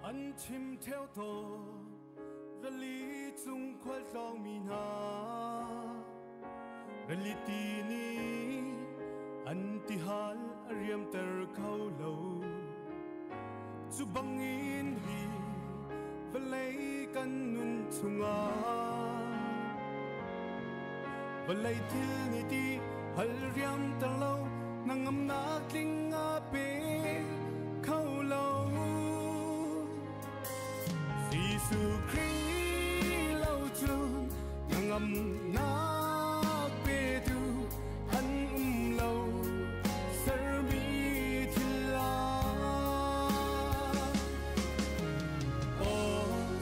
anh chim theo tổ và lý chung khoa rong mi na và lý tì ni anh tì hal riam ter khâu lâu chu băng in hi và lấy căn nun chung à và lấy thiên ni tì hal riam ter lâu nang am na kling a pe khâu lâu Giêsu Christ lâu chun nang am na pe tu anh lâu ser mi thila o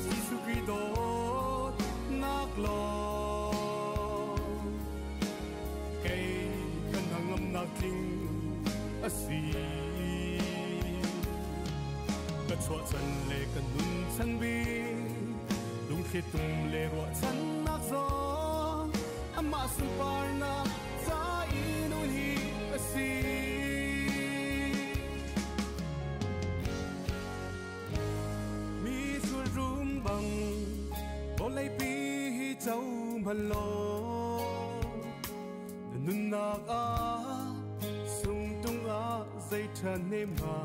Giêsu Christ đó nak lo cây kan nang am na kling a siก็ชัวฉันเล่กันนุ่นฉันบีลุงคิดตุ่มเล่รัวฉันนักซ้อนอามาสุปาร์นาใจนุ่นฮีสีมีส่วนรุมบังบ่เลยปีเจ้ามันลงนุ่นนักอาส่งตรงอาใจเธอเนมา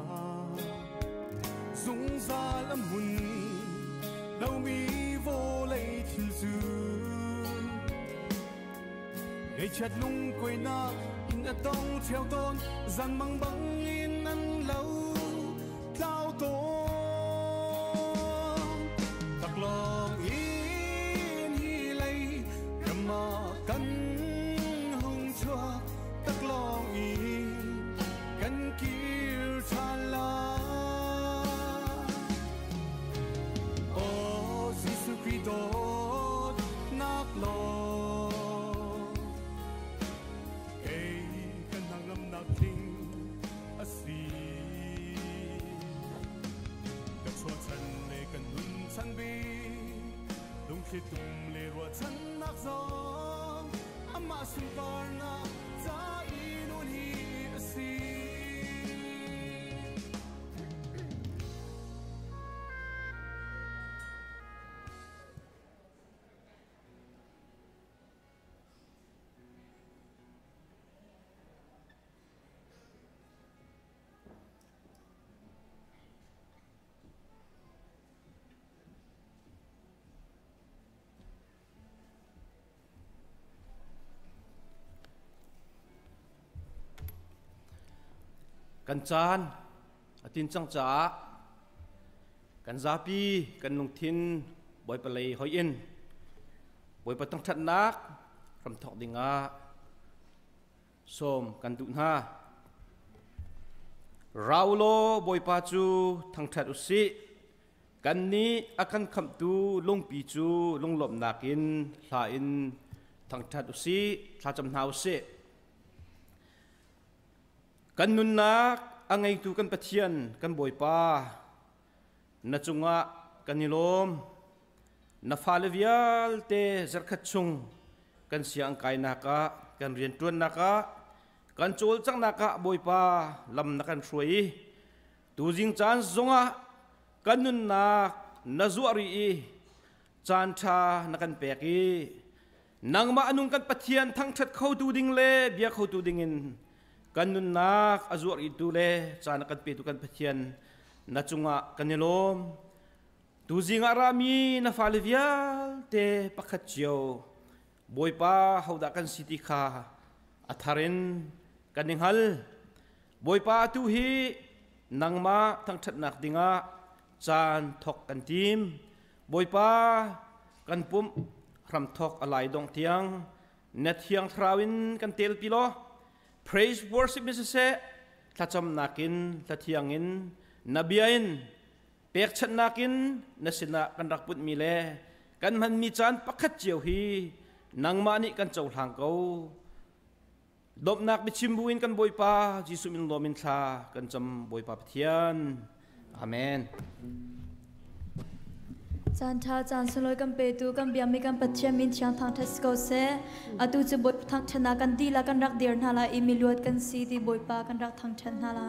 Dung ra lâm hồn đâu mi vô lấy thiên dư ngày chặt lung quay na in đã tông theo tôn dàn bằng băng in ăn lâu lao tôn tặc lòng in hi lây cầm mà cắn hung chua tặc lòng in cắn kia tràn la Christ nak lo kay kanang am naking asiกับชัวฉันเลกันนุ่นฉันบีลุงคิดตุ่มเลรัวฉันนักซ้อนอามาสุปาร์นาใจนุ่นฮีasiกันจานอตินจังจ้ากันซาปีกันลงทินบ่อยไปเลยหอยอินบ่อยไปตั้งทัดนักรำทอกดิงาส้มกันตุนฮาเราโลบ่อยปาจูทั้งทัดอุสิกันนี้อาการคำตูลงปีจูลงหลบนักินลาอินทั้งทัดอุสิลาจำนาวเสกันนุนนักอังไงตูกันปะเทียนกันบ่อยป้าณจุงะกันนิลมณฟาเลวิอัลเตจักขัดชุงกันเสียงไกนักะกันเรียนตวนนักะกันโจลจังนักะบ่อยป้าลำนักกันช่วยตูจิงจานจงะกันนุนนักณจุอารีจานชานักกันเปกีนางมาอนุกันปะเทียนทั้งชัดเข้าตูดิงเล่เบียเข้าตูดิงินกันนุนนักอาจุอิตูเลจานกันเปิดกันเพียนนัจุงะกันเนลมตูจิงอารามีนาฟาเลวิอัลเตปักขัดเจียวบอยป้าเขาดักกันสิติคาอัธารินกันนิฮัลบอยป้าตูฮีนังมาทั้งชัดนักดิงะจานทอกกันทีมบอยป้ากันปุ่มรำทอกอะไรดงเทียงเน็ตเทียงทราวินกันเตลปิโลPraise worship ni se tacham nakin tathiangin nabiyain pekchat nakin nasina kan rakput mile kan man mi chan pakhat chiu hi nangma ni kan chau hlang ko dop nak bi chimbuin kan boipa jisu min lomin tha kan cham boipa pathian amenจานทาจานสลอยกันเปตูกันเบียมีกันปัจเจมินช่างทางเทสโกเซอตูจะบดทางชนะกันดีละกันรักเดียร์นาลาอิมิลวดกันซีดีบอยปากันรักทางชนะลา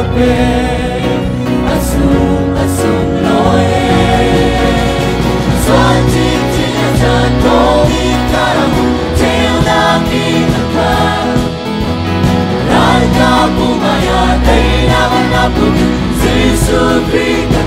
Hãy subscribe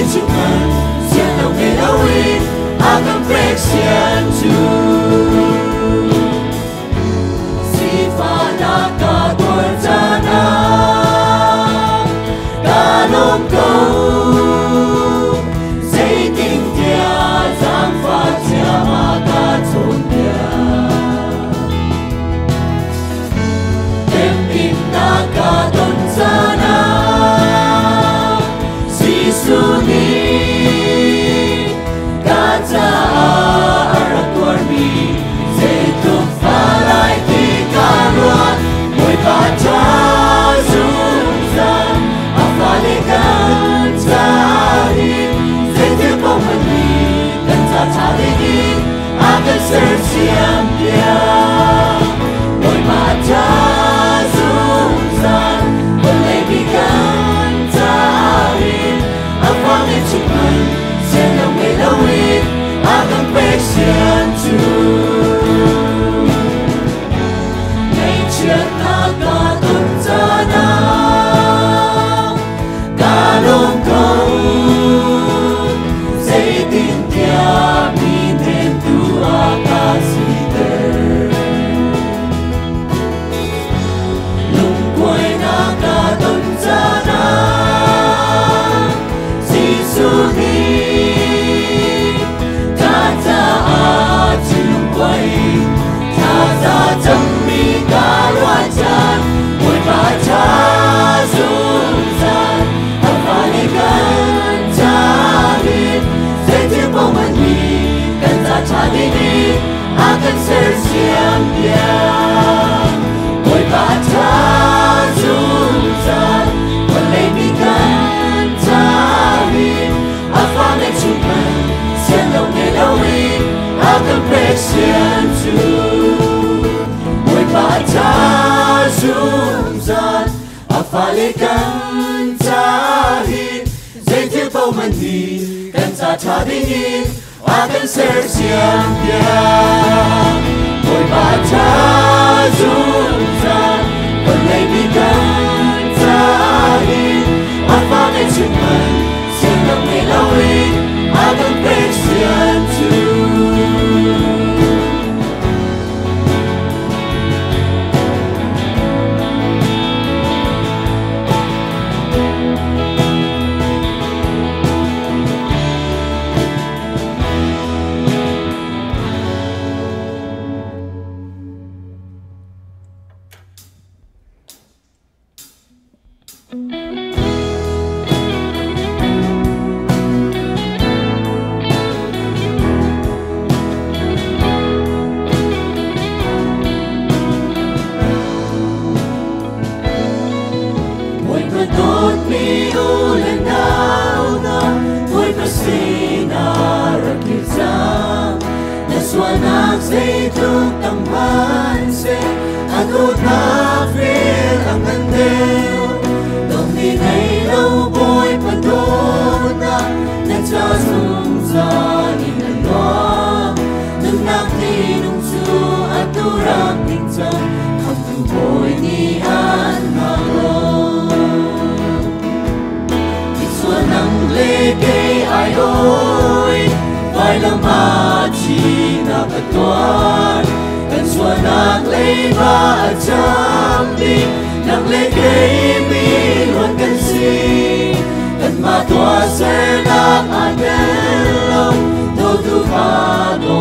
cho kênh Ghiền Mì Gõ để không bỏ lỡ ni ta ta a chilung quay ta ta chăm mi ta loa chan môi ba cha dung san ta pha đi gần cha đi dễ tiếng bông mình đi gần ta cha đi đi a cần ser xiêm bia môi ba cha dung san còn lấy mi gần cha đi a pha lên chung mình xiêm lòng nghe đâu đi a cần phải xiêm chu môi ba cha dung san a pha lên gần cha đi dễ tiếng bông mình đi gần ta cha đi đi a cần ser xiêm bia môi ba cha dung san còn lấy mi gần cha đi a pha lên chung mình xiêm lòng nghe đâu đi a cần phải xiêm chu Say tuk tamban se agot na feel ang andel dong ni nay lâu boy padona na cha sung za in lo nung nak ti nung su aturak ting chang kham tu boy ni an ma lo iswa nang le ke ai oi vai la ma chi na katuan kan xua nak lấy ba chăm đi nak lấy cái mi luôn kan si kan ma tua ser nak anelo do tu pa do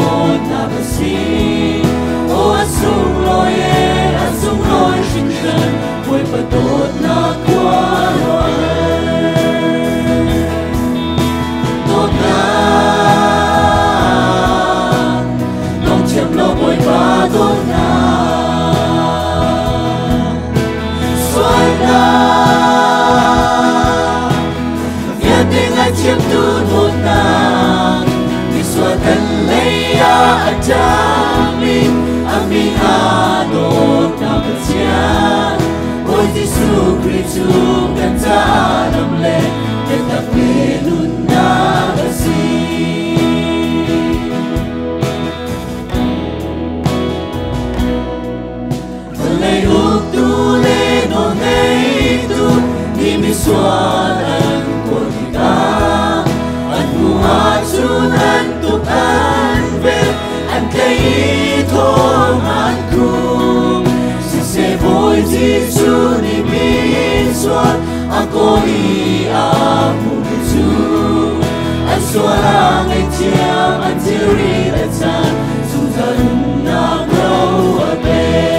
na ba si o asung loi shin shan vui pa tot na kwa tot na boy ba do na xoay na việt tình ai chiếm tu một na đi xoay thân lấy a cha mi ami a do na bất chia ôi Giêsu Christu gần ta nằm lệ để ta về luôn na bất si lei uk tu le no nei tu ni mi sualan ko kita an mua chun an tu an ve an kei thong an ku si se voi Giêsu ni mi suat a ko i a mu chu an suara ngai chiam an ziri la chan su zan na grow a be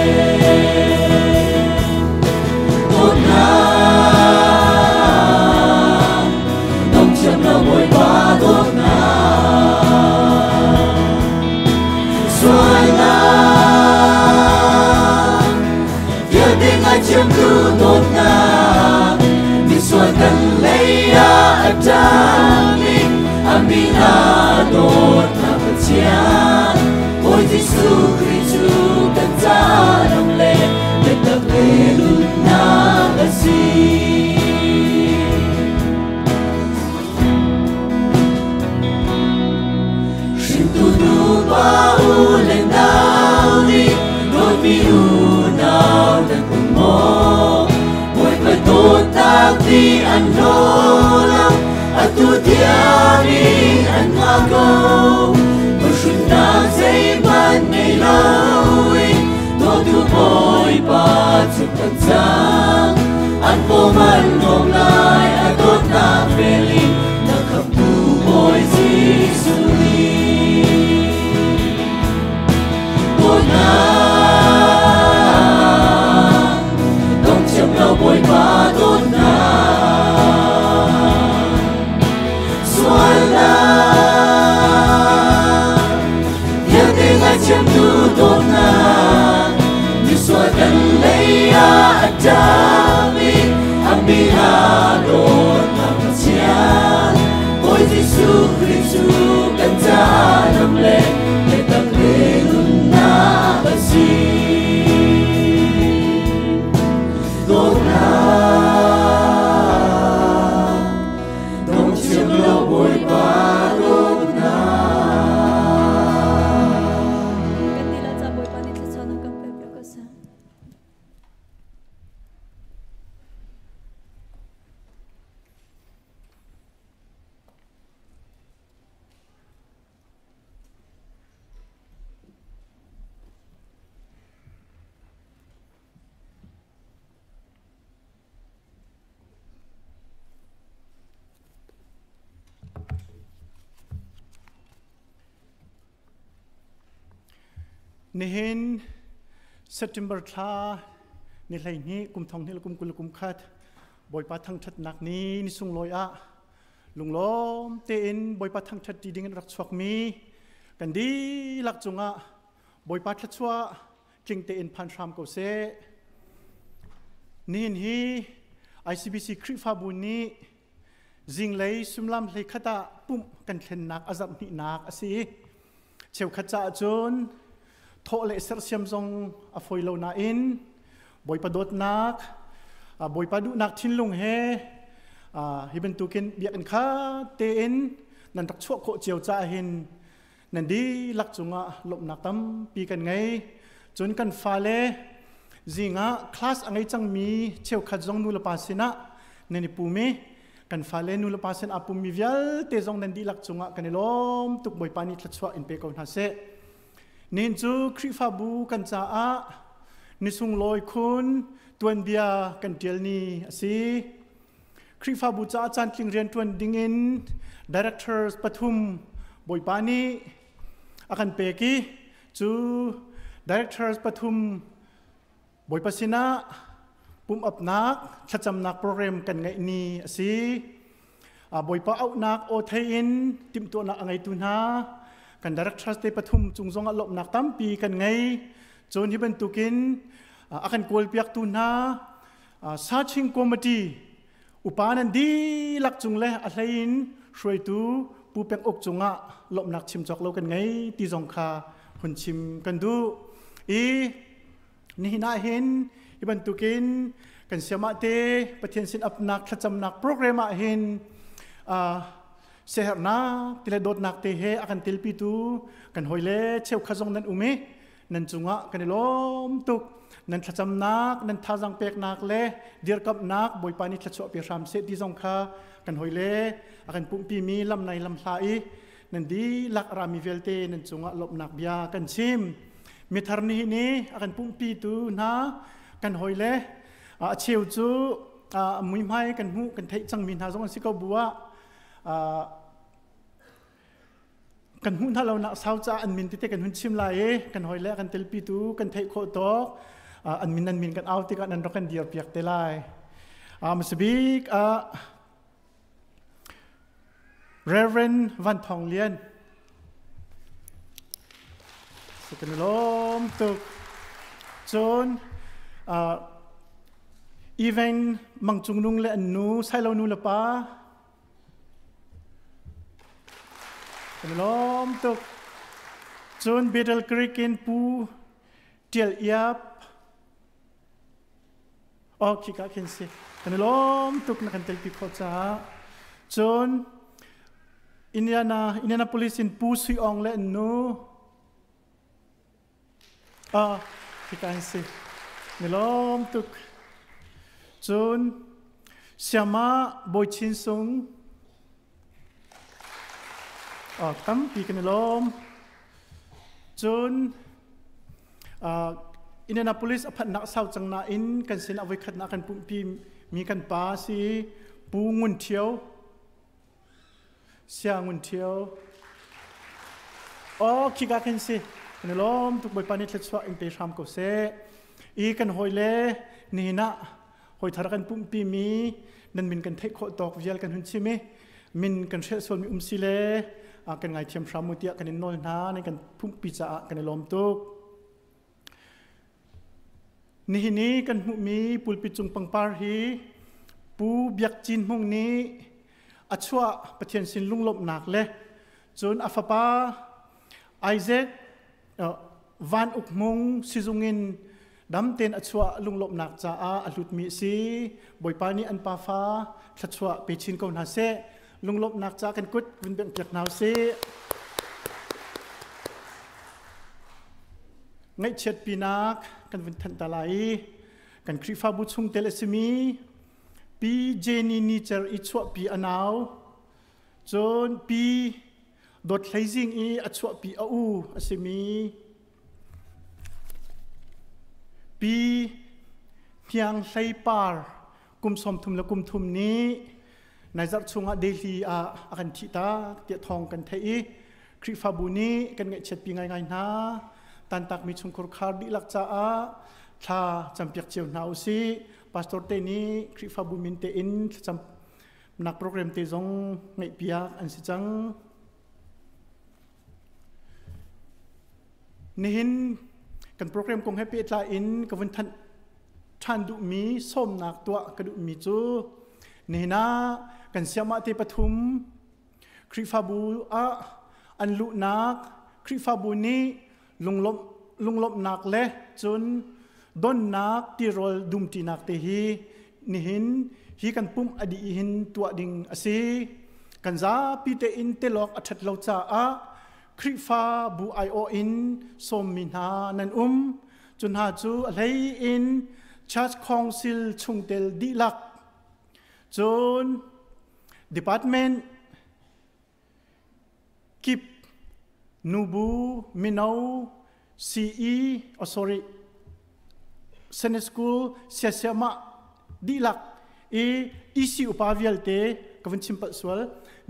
chiếm cứ một na mi xoay cần lấy a cha mi ami a đột na bất chia ôi Giêsu Christu cần ta nằm lệ để tập về luôn na bất si xin tu nu ba u lên nào đi đôi mi u nào lên cùng mô mỗi phải tốt tác đi ăn lô lắm à tu tia đi ăn hoa câu mà xuân na dây ban ngày lâu tôi tu bồi ba chục tận giang ăn vô man ngom lại à tốt na về linh na khắp นี่เห็น September ท่านี่ไรนี้กุมทองนี่ละกุมกุลกุมขัดบอยปาทั้งชัดนักนี้นิสุงลอยอะลุงล้อมเตียนบอยปาทั้งชัดดีดิ่งรักสวกมีกันดีหลักจงอะบอยปาทัดชัวจิงเตียนพันรามเกาเซนี่ฮี ICBC คริฟาบุนีจิงเลยสุมลำเลยขดาปุ่มกันเทนนักอาจับนินักอสิเชี่ยวขจ้าจนโทเลเซอร์เซียมจงอฟอยโลนาอินบอยปาดดนักบอยปาดุนักทิ้งลงเฮฮิบันตุกินเบียกันข้าเตนนันรักชั่วโคเจียวจ้าหินนันดีหลักจงะหลบนักตั้มปีกันไงจนกันฟาเลจิงะคลาสอังไงจังมีเชี่ยวขัดจงนูลปาสินะนันนิปูมีกันฟาเลนูลปาสินอาปุมีเวลเตจงนันดีหลักจงะกันล้อมตุกบอยปานิทัดชั่วอินเปกอนฮาเซนินจูคริฟาบูกันจ้านิสุงลอยคุณตวนเบียกันเดียลนีสิคริฟาบูจ้าอาจารย์คลิงเรียนตวนดิงิน Directors ปทุมบอยปานีอากันเปกีจู Directors ปทุมบอยปาสินะปุ่มอับนักชัดจำนักโปรแกรมกันไงนี่สิบอยปาเอานักโอเทอินติมตัวนักไงตุนากัน Directors เตปทุมจุงจงอลบนักตั้มปีกันไงจนที่เป็นตุกินอาการกวลเปียกตุนาsearching committee อุปานันดีหลักจุงเล่อะไรอินช่วยตูปูเป็กอกจุงะลบนักชิมจอกโลกันไงตีจงคาคนชิมกันดูนี่น่าเห็นอีบันตุกินกันเสียมาเตประเทศสินอับนักขจำนักโปรแกรมเห็นเสียหน้าติเลดดนักเตะอาการติลปิตูกันหอยเล่เชี่ยวขจงนั้นอุเมนันจุงะกันล้มตุกนันขจำนักนันท่าจังเป็กนักเล่เดียร์กับนักบอยปานิขจวบเปียรามเสดีจงคากันหอยเล่อาการปุ่มปีมีลำในลำลายนันดีลักรามิเวลเตนันจุงะลบนักเบียกันชิมมิทาร์นี้นี่อาการปุ่มปีตูนะกันหอยเล่เชี่ยวจูมุยไม้กันหูกันเทจังมินหาจงสิกบัวกันหุ่นถ้าเราหนักสาวจ้าอันมินที่เตกันหุ่นชิมลายกันหอยแลกันเตลปีตูกันเทโคตอกอันมินกันเอาที่กันนันรักกันเดียร์เปียกเตลายมาสบิกReverend วันทองเลียนสกันล้มตุกจนอีเวนต์มังจุงนุงเล่นนูใช้เรานูละป้ากันล้อมตุกจนเบดลกรีกินปูเทียลยับคิกาเคนสิกันล้อมตุกนักเตลปิโคจ้าจนอินเดียนาโพลิสอินปูสุยองเล่นนูคิกาเคนสิกันล้อมตุกจนเสียมาบอยชินซุงตั้มปีกันล้อมจนอินเดียนาโพลิสอภันนักสาวจังนาอินกันสินเอาไว้ขัดนักกันปุ่มปีมีกันป้าสิปูงุนเทียวเสียงุนเทียวคิกากันสิกันล้อมทุกใบปานิทเลสวะอินเตอร์ชามก็เซอีกันหอยเล่นี่นะหอยทารักันปุ่มปีมีนั่นมินกันเทคโคตอกวิญญาณกันหุ่นชิมิมินกันเชื่อส่วนมีสิเลกันไงเทียมพระมุติกันนนนาในกันพุ่มปีจ่ากันล้อมตุกนี่กันหุมีปุลปิจุงปังปาร์ฮีปูเบียกจินมงนี้อัชวะประเทศสินลุงลบหนักเลยจนอัฟปาไอเซกวันอุกมงซิจุงินดำเต็นอัชวะลุงลบหนักจ่าอัลุดมีสีบอยปานีอันปาฟ้าชัชวะไปชินกอนฮาเซลุงลบนักจากกันกุดวินเป็นจากนาวเซไงเช็ดปีนักกันวินทันตาไลกันคริฟาบุชงเตเลสมีปีเจนีนิเจอร์อิชวะปีอนาวจนปีดดไลซิงอัชวะปีอูอสมีปีเพียงไซปาร์กุมสมทุมและกุมทุมนี้ในจัดชงเดลีกันทิตาเตียทองกันเทอีคริฟาบุนีกันไงเช็ดปีไงนะ ตันตักมีชงครคาร์ดิลักจ้าถ้าจำเปียกเจียวหนาวสิพาสตอร์เตนี้คริฟาบุมินเตอินจำนักโปรแกรมเตจงไงเปียกอันสิจังนี่เห็นกันโปรแกรมกงให้เปียตาอินกับวันทันดุมีส้มนักตัวกระดุมีจูนี่นะกันเสียมาเตปทุมคริฟาบูอันลุนักคริฟาบูนี้ลุงลบนักเละจนดนนักที่รอดุมตีนักเตฮีนี่หินฮีกันปุ่มอดีหินตัวดิ่งอสีกันซาปีเตอินเตลอกอัดเราจ้าคริฟาบูไอโออินสมมินานันจนหาจูอะไรอินชัดคองซิลชุงเตลดีลักจนดีพาร์ตเมนต์กิบนูบูมินาวCE sorry Senate School siasama dilak isi upavial te kavan simpat sual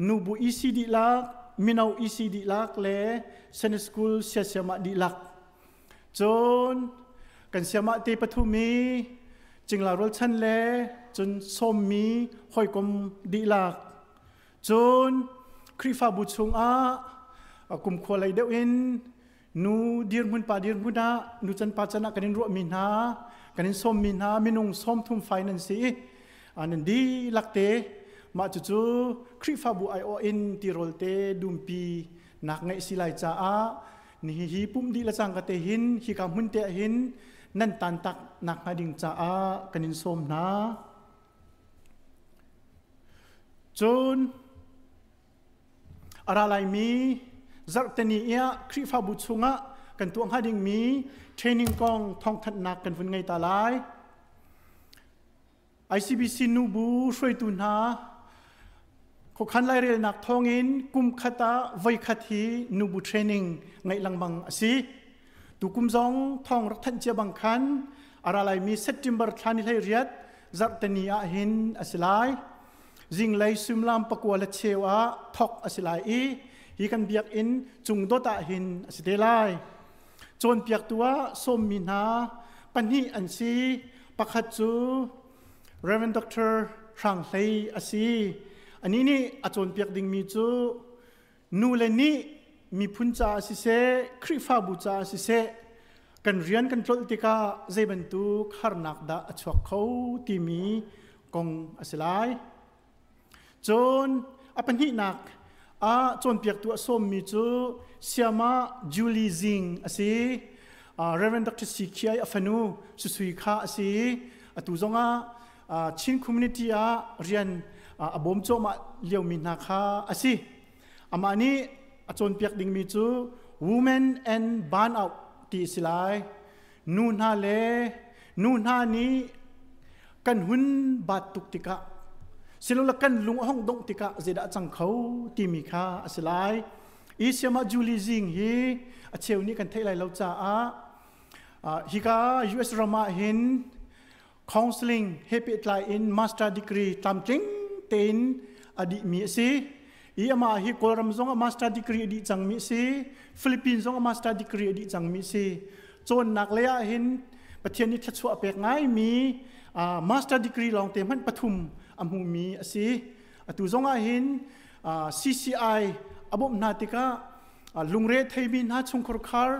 nubu isi dilak minau isi dilak le Senate School siasama dilak jun kan siama te pathumi jingla rol chan le jun sommi hoikom dilak jun krifa buchung kum khwalai deuinนูเดียร์มุนป่าเดียร์มุนนะนูจันป่าจันนะกันนินรัวมินฮากันนินส้มมินฮามินุงส้มทุ่มไฟนั่นสิอันนั้นดีลักเตมาจู่ๆคริฟาบูไอโออินตีโรลเตดุมปีนักไงสิไลจ้านี่ฮีปุ่มดีละจังกะเตหินฮีกามุนเตหินนั่นตันตักนักมาดิงจ้ากันนินส้มนะจนอะไรมีจักรนีเอคริฟาบุชุงะกันตัวหาดิ่งมีเทรนนิ่งกองท่องทัดนักกันฝุ่นไงตาลาย ICBC นูบูช่วยตุนหาขอขันไล่เรียนนักท่องอินกุมขตาไว้ขัดฮีนูบูเทรนนิ่งไงลังบังสิตุกุมจงท่องรักทันเจียบังคันอะไรมีเซตจิมบาร์ทานิไลเรียดจักรนีอาหินอสิไลจิงไลซุมลามปะกัวละเชวะทอกอสิไลฮีกันเบียกอินจุงโดตาหินอสิเดลัยจนเปียกตัวส้มมินาปัญหีอันซีปักขัดจู Reverend Dr. ช่างไลอสีอันนี้นี่อาจนเปียกดิ่งมีจูนูเลนี่มีพุนจาสิเซคริฟาบูจาสิเซกันเรียนกันตรติกาเจบันตุขารนักดาอชวกเขาที่มีกงอสิไลจนอปัญหีนักจนเปียกตัวส้มมีจูเสียมาจูลีซิงอสีReverend Dr. สิเคียอฟนูสุยข้าอสีตุจงชินคอมมูนิตี้เรียนบ่มโจมาเลี้ยวมินาข้าอสีอามานี้จนเปียกดิ่งมีจู Women and Burn Out ตีสิไลนูนฮาเลนูนฮานี้กันหุ่นบาดตุกติกะสิลุลกันลุงห้องดงติกะเจดาจังเขาที่มีค่าอสิไลอีเสียมาจูลีซิงฮีเชลนี้กันเทไลเราจ้าฮิกา US รามาเห็น counseling เฮปิตไลน์ master degree ตามจริงเต็นอดีมีสิอีอามาฮิโกรัมซง master degree อดีจังมีสิฟิลิปปินส์ซง master degree อดีจังมีสิจนนักเลียเห็นประเทศนี้ทัดชัวเปกง่ายมี master degree ลองเต็มมันปฐุมอมูมีอสีตุจงอาหิน CCI อบมนาติกาลุงเรทไทยบินหาชงครคาร์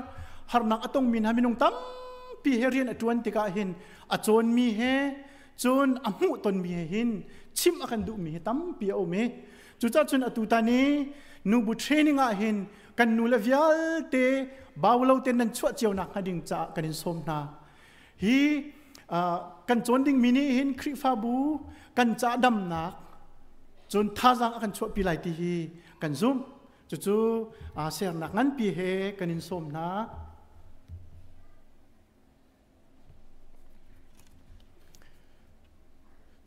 หารนักอตงมินหามินงตั้มปีเฮเรียนอจวนติกาหินอจวนมีเฮจนอมูตนมีหินชิมอากันดุมีตั้มปีโอเมจุดจนอตุตานีนูบุเทรนิ่งอาหินกันนูเลวิอัลเตบาวเลาเตนันชวดเจียวนักหาดิ่งจ่ากันสมนาฮีกันจนดิ่งมินิหินคริฟาบูกันจ่าดำนักจนท่าจังกันชวดปีไหลตีฮีกันซุ่มจู่ๆเสียงนักงั้นปีเฮกันสมนา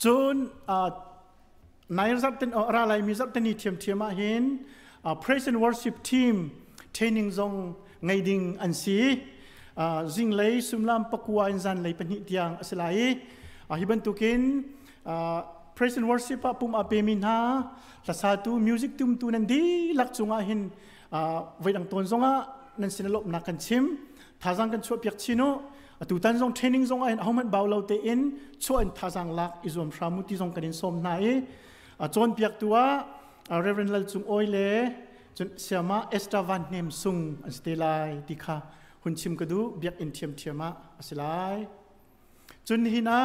จนนายรับเป็นอะไรมีรับเป็นนี่เทียมมาเห็น praise and worship team training จงไงดิ่งอันซีจิงเลยสุมลามปะกัวอินซันเลยเป็นนิตยังสลายฮิบันตุกิน praise and worship ปุ่มอาเปมินฮาละสาตุ music ตุมตุนันดีลักจุงอาหินไว้ดังต้นจง นั่นสินลบนักกันชิมท่าจังกันช่วยเปียกชิโนตูตันทรงเทรนนิ่งทรงไอ้เอามันเบาเราเตอินช่วยท่าจังลักอิจอมพรามุติทรงกันอินสมไหนจนเปียกตัวเรเวนลัลจุงโอยเล่จนเสียมาเอสตาวันเนมซุงอันสเตลายดิค่ะหุ่นชิมกระดูเบียกอินเทียมเทียมะอัสลายจนหินะ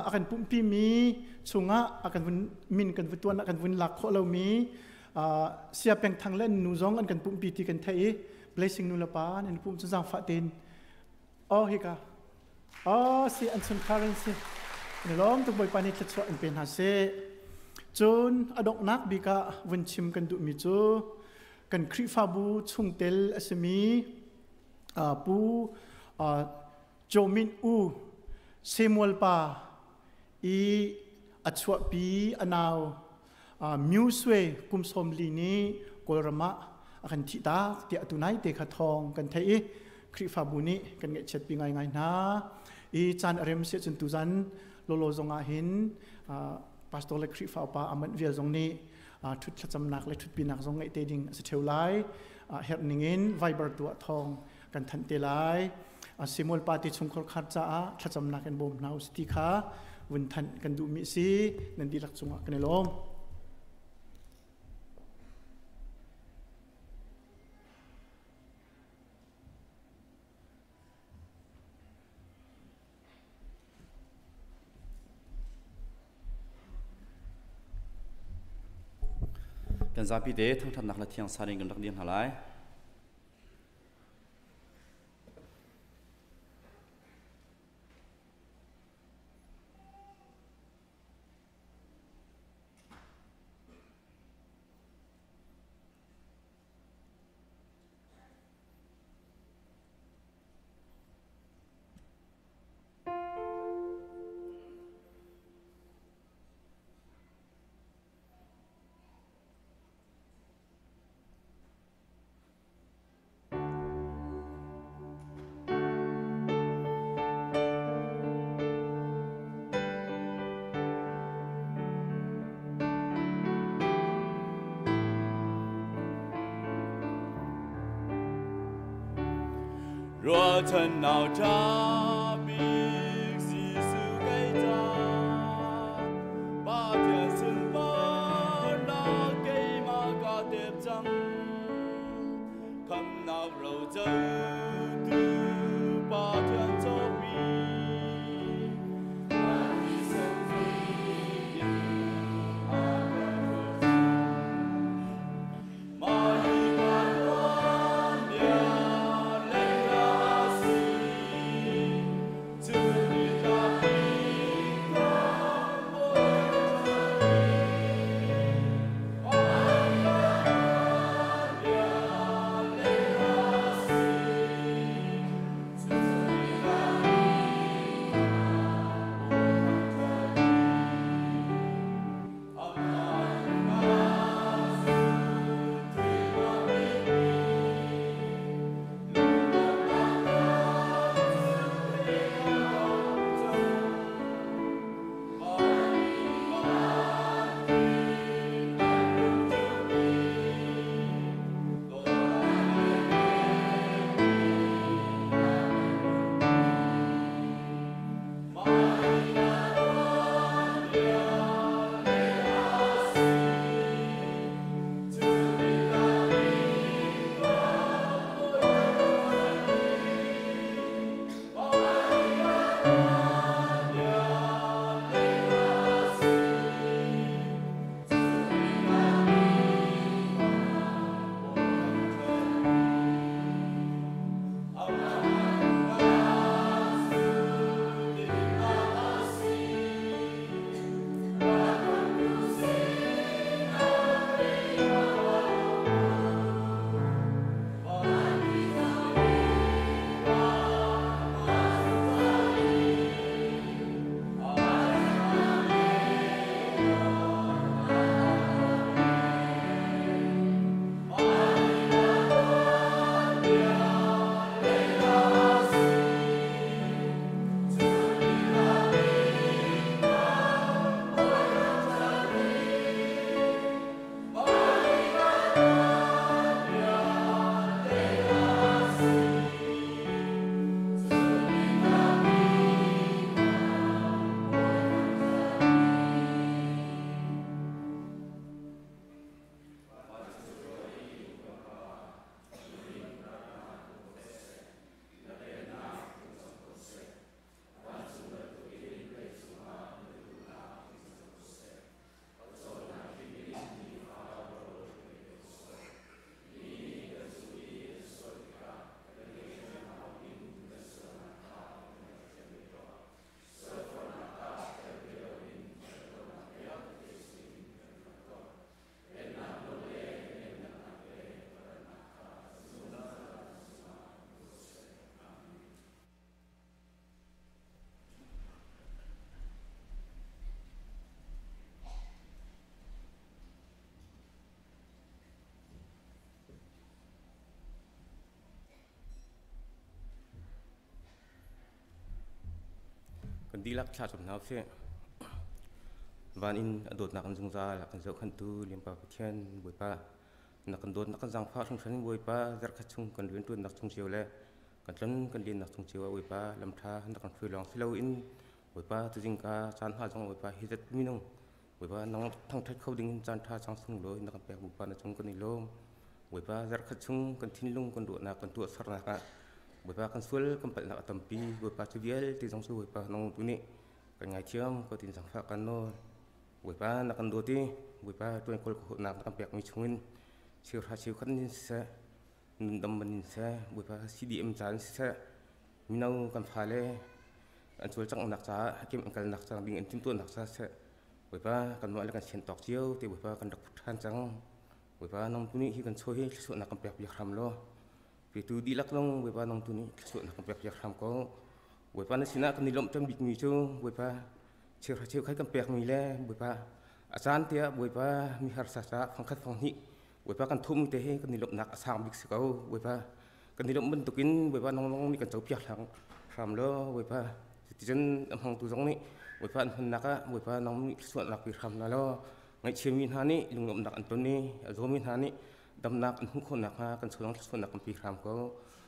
อาการปุ่มปีมีชุงะอาการวุ่นมินกันวุ่นตัวนักกันวุ่นหลักข้อเรามีเสียเป็นทางเล่นนูซองอันกันปุ่มปีที่กันเทย blessing นูละปานอันปุ่มจะสร้างฝันเด่นอ๋อเฮกาอ๋อสิอันสุนทารันสิในล้อมตัวบอยปานิคิดว่าอันเป็นหาเซจนอดอกนักบิกาวุ่นชิมกันดุมิจูกันคริฟาบูชุงเตลอสมีปูโจมินอูเซมวลปาอีอัชวปีอนาวมิวสเวกุมสมลีนีกอลรมะกันทิตาเตียตุนัยเตขัดทองกันเทอีคริฟาบุนีกันเงเช็ดปีไงไงนะอีจันเรมเสียจนตุจันโลโลจงอาหินพาสโตเลคริฟาปาอามันเวียจงนี้ทุดขจำนักและทุดปีนักจงไงเตดิงสเทลไลเฮร์นิงินไวเบอร์ตัวทองกันทันเตไลซิมอลปาติชงคอลขัดจ้าขจำนักกันบ่มนาวสติขาวันทันกันดูมิซีนันดีลักจงกันในลมกันซาปีเดทั้งทันนักละเทียงสาริงกันรักเดียนหาไล若曾闹茶比细数给家，把天生把那给马嘎叠张，看那肉走都把天走比。kan dilak cha chom nau se van in adot na kan jungza la kan zo khan tu limpa pathian boipa na kan dot na kan jang pha thong thani boipa zar kha chung kan rin tu nak chung chiu le kan tlan kan din nak chung chiu boipa lam tha na kan phui long philo in boipa tu jing ka chan ha jong boipa hi zat mi nong boipa nang thang thai khau ding chan tha chang sung lo na kan pe boipa na chung kan ni lom boipa zar kha chung kan thin lung kan do na kan tu sar na ka boipa kan sul kan pal na tampi boipa chu bial ti jong su boipa nong tu ni kan ngai thiam ko tin jang pha kan no boipa na kan do ti boipa tu kol ko na kan pek mi chungin chiu ha chiu kan ni se dam ban ni se boipa cdm chan se minau kan pha le an chul chang nak cha hakim an kal nak chang ding an tim tu nak cha se boipa kan ma le kan chen tok chiu ti boipa kan dak than chang boipa nong tu ni hi kan choi su na kan pek bi kham lo pi tu di lak long boipa nong tu ni su na kan pek bi kham ko boipa na sina kan ni lom tam bik mi chu boipa chiu ha chiu khai kan pek mi le boipa asan tia boipa mi har sa sa phang khat phang hi boipa kan thum te he kan ni lom nak asang bik se ko boipa kan ni lom ban tukin boipa nong nong ni kan chau piak thang kham lo boipa ti chen am hang tu jong ni boipa an hun naka boipa nong mi su nak pi kham na lo ngai che min ha ni lung lom nak an tu ni zo min ha ni dam nak an hu khon nak ha kan chulong su nak kan pi kham ko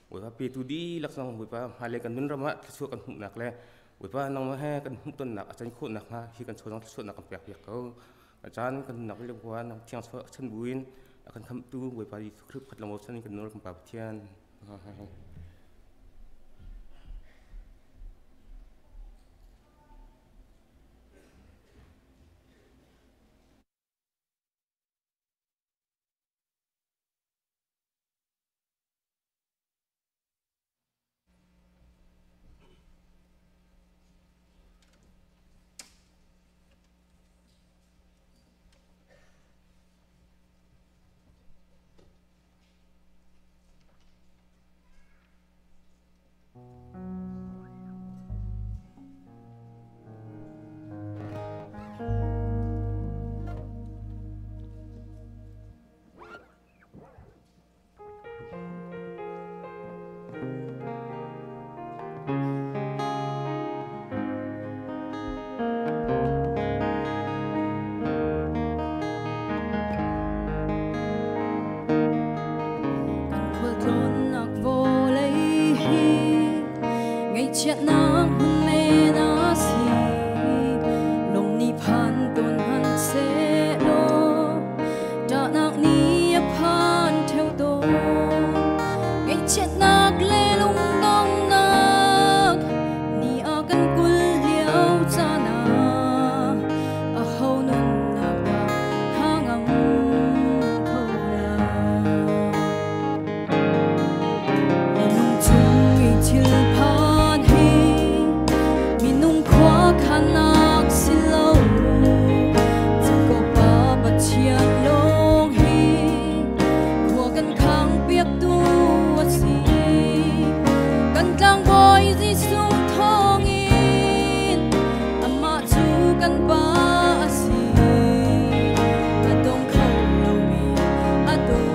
boipa pi tu di lak song boipa ha le kan nun rama su kan hu nak le boipa nong ma he kan hu ton nak achen khu nak ha hi kan chulong su nak kan pek pek ko achan kan nak le kwa nak thiang so chen buin akan kham tu boipa di khrup khat lam chen kan nur kan pa thian Chết nắng hôn mê na si lòng ni phan tuần han sẽ lo đã nặng ni phan theo tôi ngày chết nạc lê lung đông nạc ni a căn cul liao cha na a hậu nun nạc da hang am khâu la lung chung ngày chiều nak silo ko pa bachia long hi ko kan khang piak tu asi kan tlang boy ji sum thong in ama chu kan pa asi adong khau lo mi adong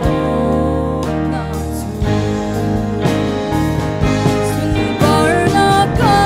na chu sun bar na ka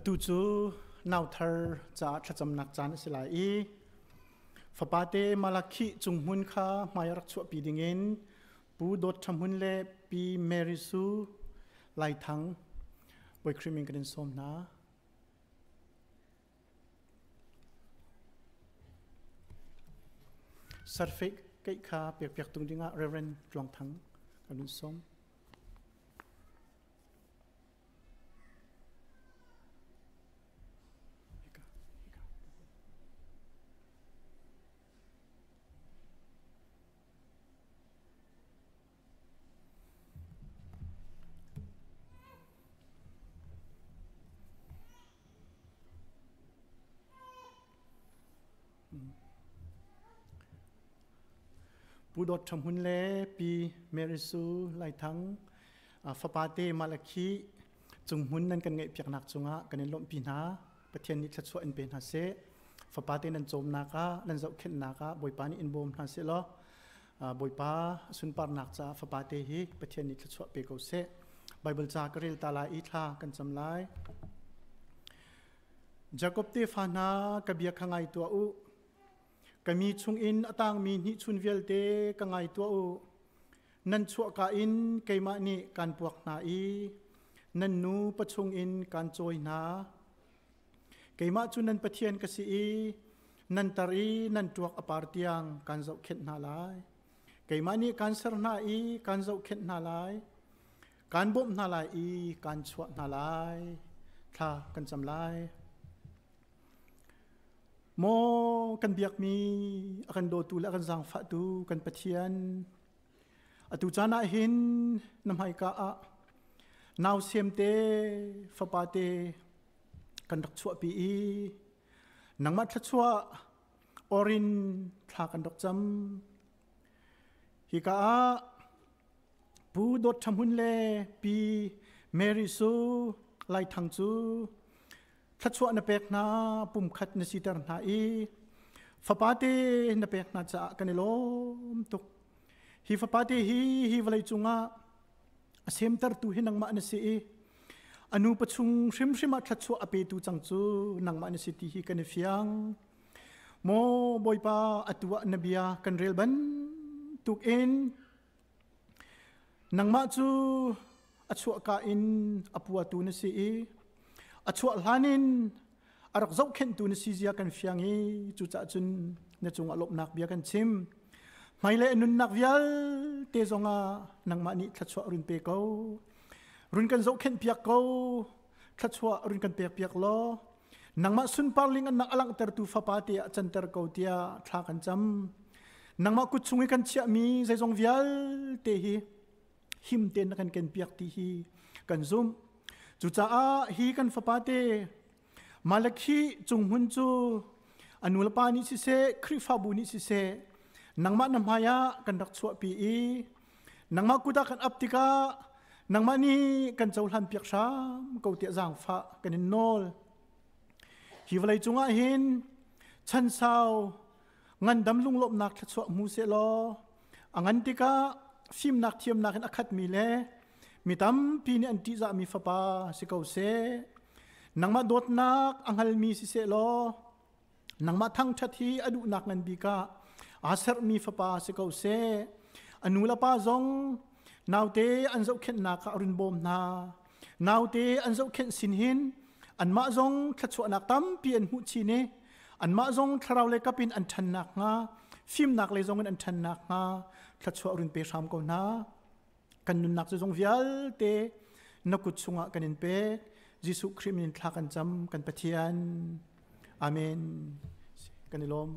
tu chu nau thar cha thacham nak chan silai i fapate malakhi chungmun kha mayarak chu pi dingin pu dot thamhun le pi merisu lai thang boi krimin kan som na sarfik kai kha pek tung dinga reverend tlong thang kan somปูดดทำหุ่นเล่ปีเมริสูไลทังฟาปาเตมาลคีจุงหุ่นนั้นกันไงเปียกหนักจุงะกันในลมปีนาประเทศนี้ชัดชัวอินเป็นฮาเซฟาปาเตนั้นโจมนากะนั้นจะเข็นนากะบอยปานี่อินโบมฮาเซลบอยปาสุนปาร์นักจ้าฟาปาเตฮีประเทศนี้ชัดชัวเปโกเซไบเบิลจากริลตาลาอิทากันจำไลจากบเตฟานากะเบียขังไงตัวอุกมีชุงอินต่างมีนิชุนเวลเตกังไงตัวอูนันชัวกาอินเกมานีการปวกนาอีนันนูปะชุงอินการโจยนาเกมาจุนันปะเทียนกษีนันตารีนันจวกอปาร์ตียงการเจ้าเข็ดนาลายเกมานีการสรนาอีการเจ้าเข็ดนาลายการบ่มนาลายอีการชัวนาลายท่ากันจำลายโมกันเบียกมีกันโดตูและกันสังฟัดูกันปะเทียนตุจานาหินนำให้กะนาวเสียมเตฟปาเตกันรักชัวปีนังมัดชัวอรินทากันรักจำฮิกะปูดดทำหุ่นเล่ปีเมริสูไลทังจูทัชวะนเปกนาปุ่มขัดนสิตรนาอีฟปาเตนเปกนาจะกันโลมตุกฮิฟปาเตฮิวไลจุงะเซมตรตูหินังมานสิอนุปชุงชิมทัชวะอเปตูจังจูนังมานสิติฮิกันเฟียงโมบอยปาอตัวนบียากันเรลบันตุกเอ็นนังมาจูอชวะกาอินอปัวตูนสิอชวลานินอารักเจ้าเข็นตูนซีเซียกันเฟียงอีจุจ่าจุนในจงอลบนักเบียกันชิมไม่เล่นุนนักวิลเตจงอานังมานิทัชวรุนเปกรุนกันเจ้าเข็นเปียกทัชวรุนกันเปียกล้อนังมาสุนปาลิงอันนักอลังเตอร์ตูฟ้าปาเตียจันเตอร์เกาเตียทากันจำนังมากุชงกันเชียมีใจจงวิลเตฮีหิมเตนกันเปียกตีฮีกันซุมจุจ้าฮีกันฟ้าปาเตมาลคีจุงหุ่นจูอนุลปานิสิเซคริฟาบุนิสิเซนังมานำหายากันรักชัวปีนังมากุดากันอัปติกานังมานีกันเจ้าหันเปียกชามเกาเตียจางฟ้ากันนอลฮิวไลจุงอาหินชันสาวงันดำลุงลบนักชัวมูเซโลอันติกาฟิมนักเทียมนักอัคัดมีเลมีตั้มปีนี้อันที่จะมีฟ้าป่าสิเกาเซนังมาโดดนักอังฮัลมีสิเซโลนังมาทั้งชัดที่อดุนักนันบิกาอาศัยมีฟ้าป่าสิเกาเซอนุลปาจงนาวเตอันเจ้าเข็นนักอรุณบอมนานาวเตอันเจ้าเข็นสินหินอันมาจงทัชวนักตั้มปีอันหุชีเนอันมาจงทาราวเลกับปินอันชันนักงาฟิมนักเลยจงอันชันนักงาทัชวอรุณเปรามกนากันนุนนักจะจงวิลเตนักกุศลกันนินเปยิสุคริมินทากันจำกันปะเทียนอาเมนกันนิลม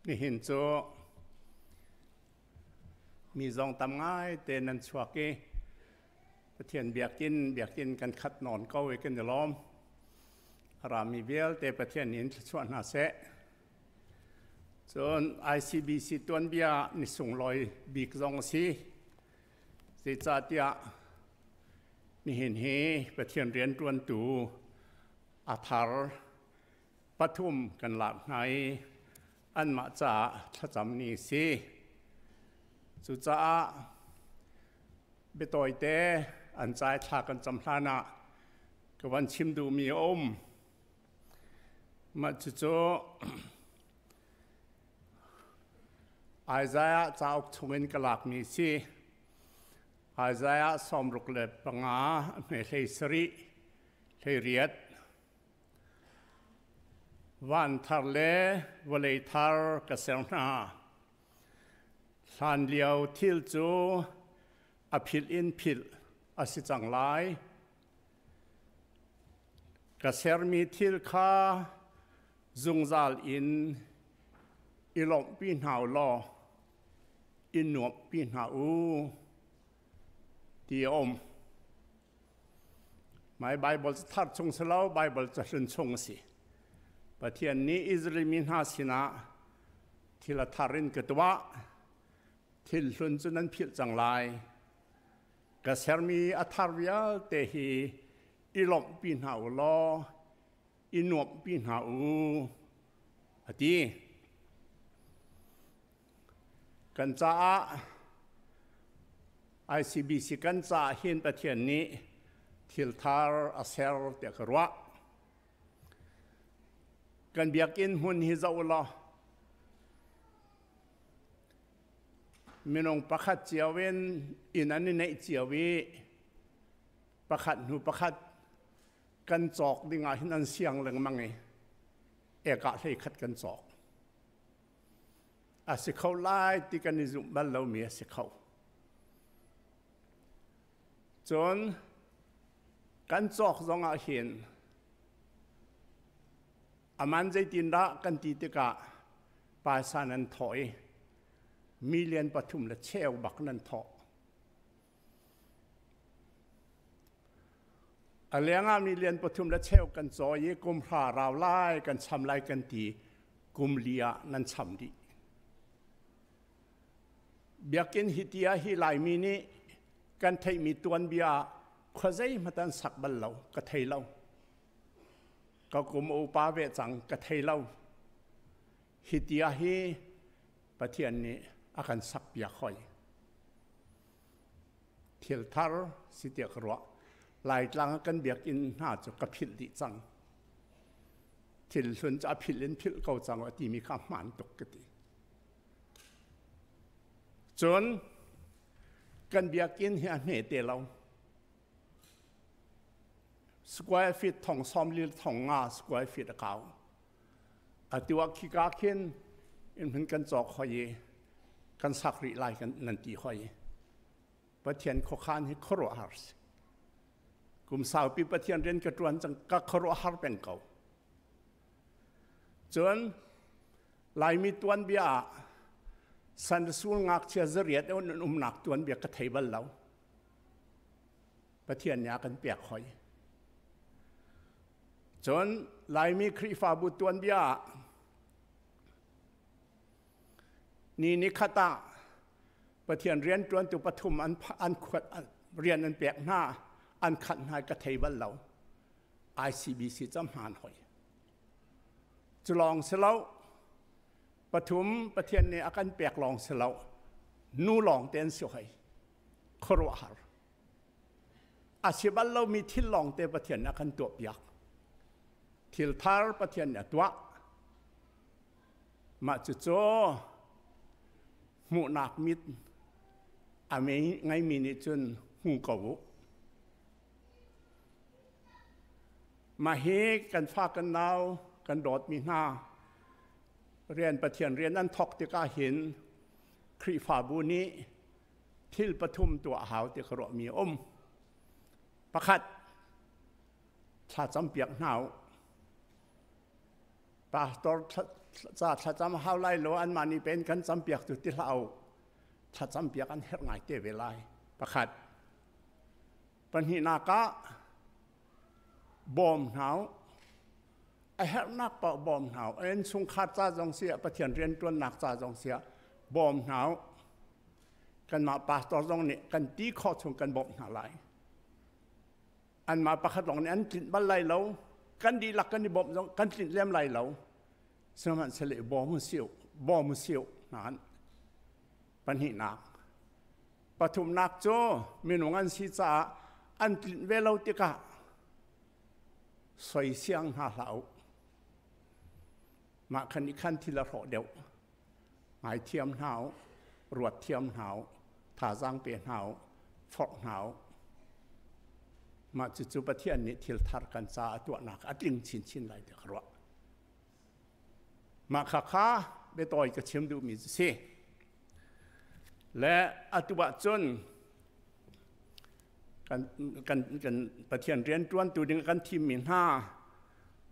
นี่เห็นโจมีจงตำง่ายแต่นันชัวเก ประเทศเบียกินกันขัดนอนเก้าไว้กันจะล้อมรามีเวลแต่ประเทศนี้ชวนหาเสะส่วน ICBC ตัวเบียนิส่งลอยบิกซองซีสิจ่าเตียนี่เห็นเฮประเทศเรียนตวนตูอาธาร์ปทุมกันหลับในอันมาจากถ้าจำนี้สิสุจ่าเบตอยเตอันใจทากันจำพลานะกวันชิมดูมีอมมาจู่ไอซายจะเอาชงเงินกลักนี้สิไอซายสอมรุกเล็บปังอาเมลัยสริเลเรียดวันทาร์เลวเลทาร์กเซลนาสันเลียวทิลจูอภิลอินพิลอาศิจังไลกเซรมีทิลคาจุงซาลอินอิลอมปีนหาวลออินหนวบปีนหาอูที่อมหมายไบเบิลทัดชงสลาวไบเบิลจะชนชงสิประเทศนี้อิสราเอลมินหาสินะที่ละทารินกตัวที่ลุนจุนันพิจจังไลกเสรมีอัธารวิลเตหีอิลอมปีนหาอูลออินหนวบปีนหาอูอดีกันจ้า ICBC กันจ้าเห็นประเทศนี้ทิลทาร์อาเซลเตกรัวกันเบียกินหุ่นฮิซาอุลามีน้องประคัดเจียเวนอินันนี่ในเจียวีประคัดหูประคัดกันจอกดิ่งอาหินันเสียงเรื่องมังไงเอกะเลยคัดกันจอกอาศัยเขาไล่ที่กันนิจุบัลเรามีอาศัยเขาจนกันจอกจงอาเห็นอามันใจตินระกันตีติกะปาสานันถอยมีเลียนปฐุมและเชลบักนันทออะไรงั้นมีเลียนปฐุมและเชลกันจอยกุมพราราวไล่กันชำไล่กันตีกุมเลียนันชำดีเบียกินฮิตยาฮิไลมีนี้กันไทยมีตัวนเบียขวาใจมาตันสักบัลเรากระไทยเราก็กุมอุปาเวจังกระไทยเราฮิตยาฮิประเทศนี้อาการสักเบียคอยเที่ยวทาร์สิเดียกรัวหลายครั้งกันเบียกินน่าจะกระพิลดิจังที่ส่วนจะพิลเล่นพิลเก่าจังว่าที่มีข้ามมันตกกติจนกันเบียกินเฮียเนเตเราสควอร์ฟิตทองซ้อมลิลทองงาสควอร์ฟิตเก่าอติวักขี้กาขินอินพันกันจอกคอยกันสักริไลกันนันตีคอยประเทศโคขานให้ครัวฮาร์สกุมสาวปีประเทศเรียนกระตวนจังกักครัวฮาร์เป็นเก่าจนลายมีตัวนเบียสันสูงงักเชียร์เรียดเอาหนักตัวนเบียกระไทยบัลเราประเทศนี้กันเปียกคอยจนลายมีครีฟาบุตัวนเบียนี่นิคตาประเทศเรียนตัวนตุปฐุมอันขวดเรียนอันเปียกหน้าอันขัดหายกระไทยบัลเรา ICBC จำหานหอยจะลองเสลาปฐุมประเทศนี้อาการเปียกลองเสลานูลองเต้นสวยครัวหาร์อาชีพเรามีที่ลองเต้นประเทศอาการตัวเปียกทิลทาร์ประเทศเนี่ยตัวมาจุโจมุนักมิดอเมย์ไงมีนิจนหูเก่ามาเฮกันฟ้ากันหนาวกันโดดมีหน้าเรียนประเทศเรียนนั้นทอกที่ก้าเห็นครีฟาบูนี้ทิลปฐุมตัวหาวที่กระมีประคัดชาจำเปียกหนาวปาตอร์ชาจำหาวไล่โลอันมานี่เป็นกันจำเปียกจุดที่เราชาจำเปียกอันเฮ็ดไงเตเวลาประคัด ปัญหานากะบอมหนาวไอ้เฮนักเป่าบอมหนาวเอ็นสุงขาดจ้าจงเสียประเทียนเรียนตัวหนักจ้าจงเสียบอมหนาวกันมาปาตอจงนี่กันตีข้อชงกันบอมหนาไหลอันมาประคัดหลงนี่อันกลิ่นบันไลเหลากันดีหลักกันดีบอมจงกันกลิ่นเลี้ยมไหลเหลาสมัยเสลบอมเสียวนั้นปัญหาหนักปฐุมนักโจมีหนุ่งอันสีจ้าอันกลิ่นเวลาติกะสวยเสียงหาเหลามาคันนี้ขั้นที่ละหอเดียวหมายเทียมหนาวรวดเทียมหนาวถาจ้างเปลี่ยนหนาวฟอกหนาวมาจุประเทศนี้ที่ทาร์กันซาตัวหนักอัดลิงชินไรเด็กรัวมาข้าไปต่อยกับเชื่อมดูมีเสและอัตุบะจนกันประเทศเรียนจวนตัวดึงกันทีมมินห้า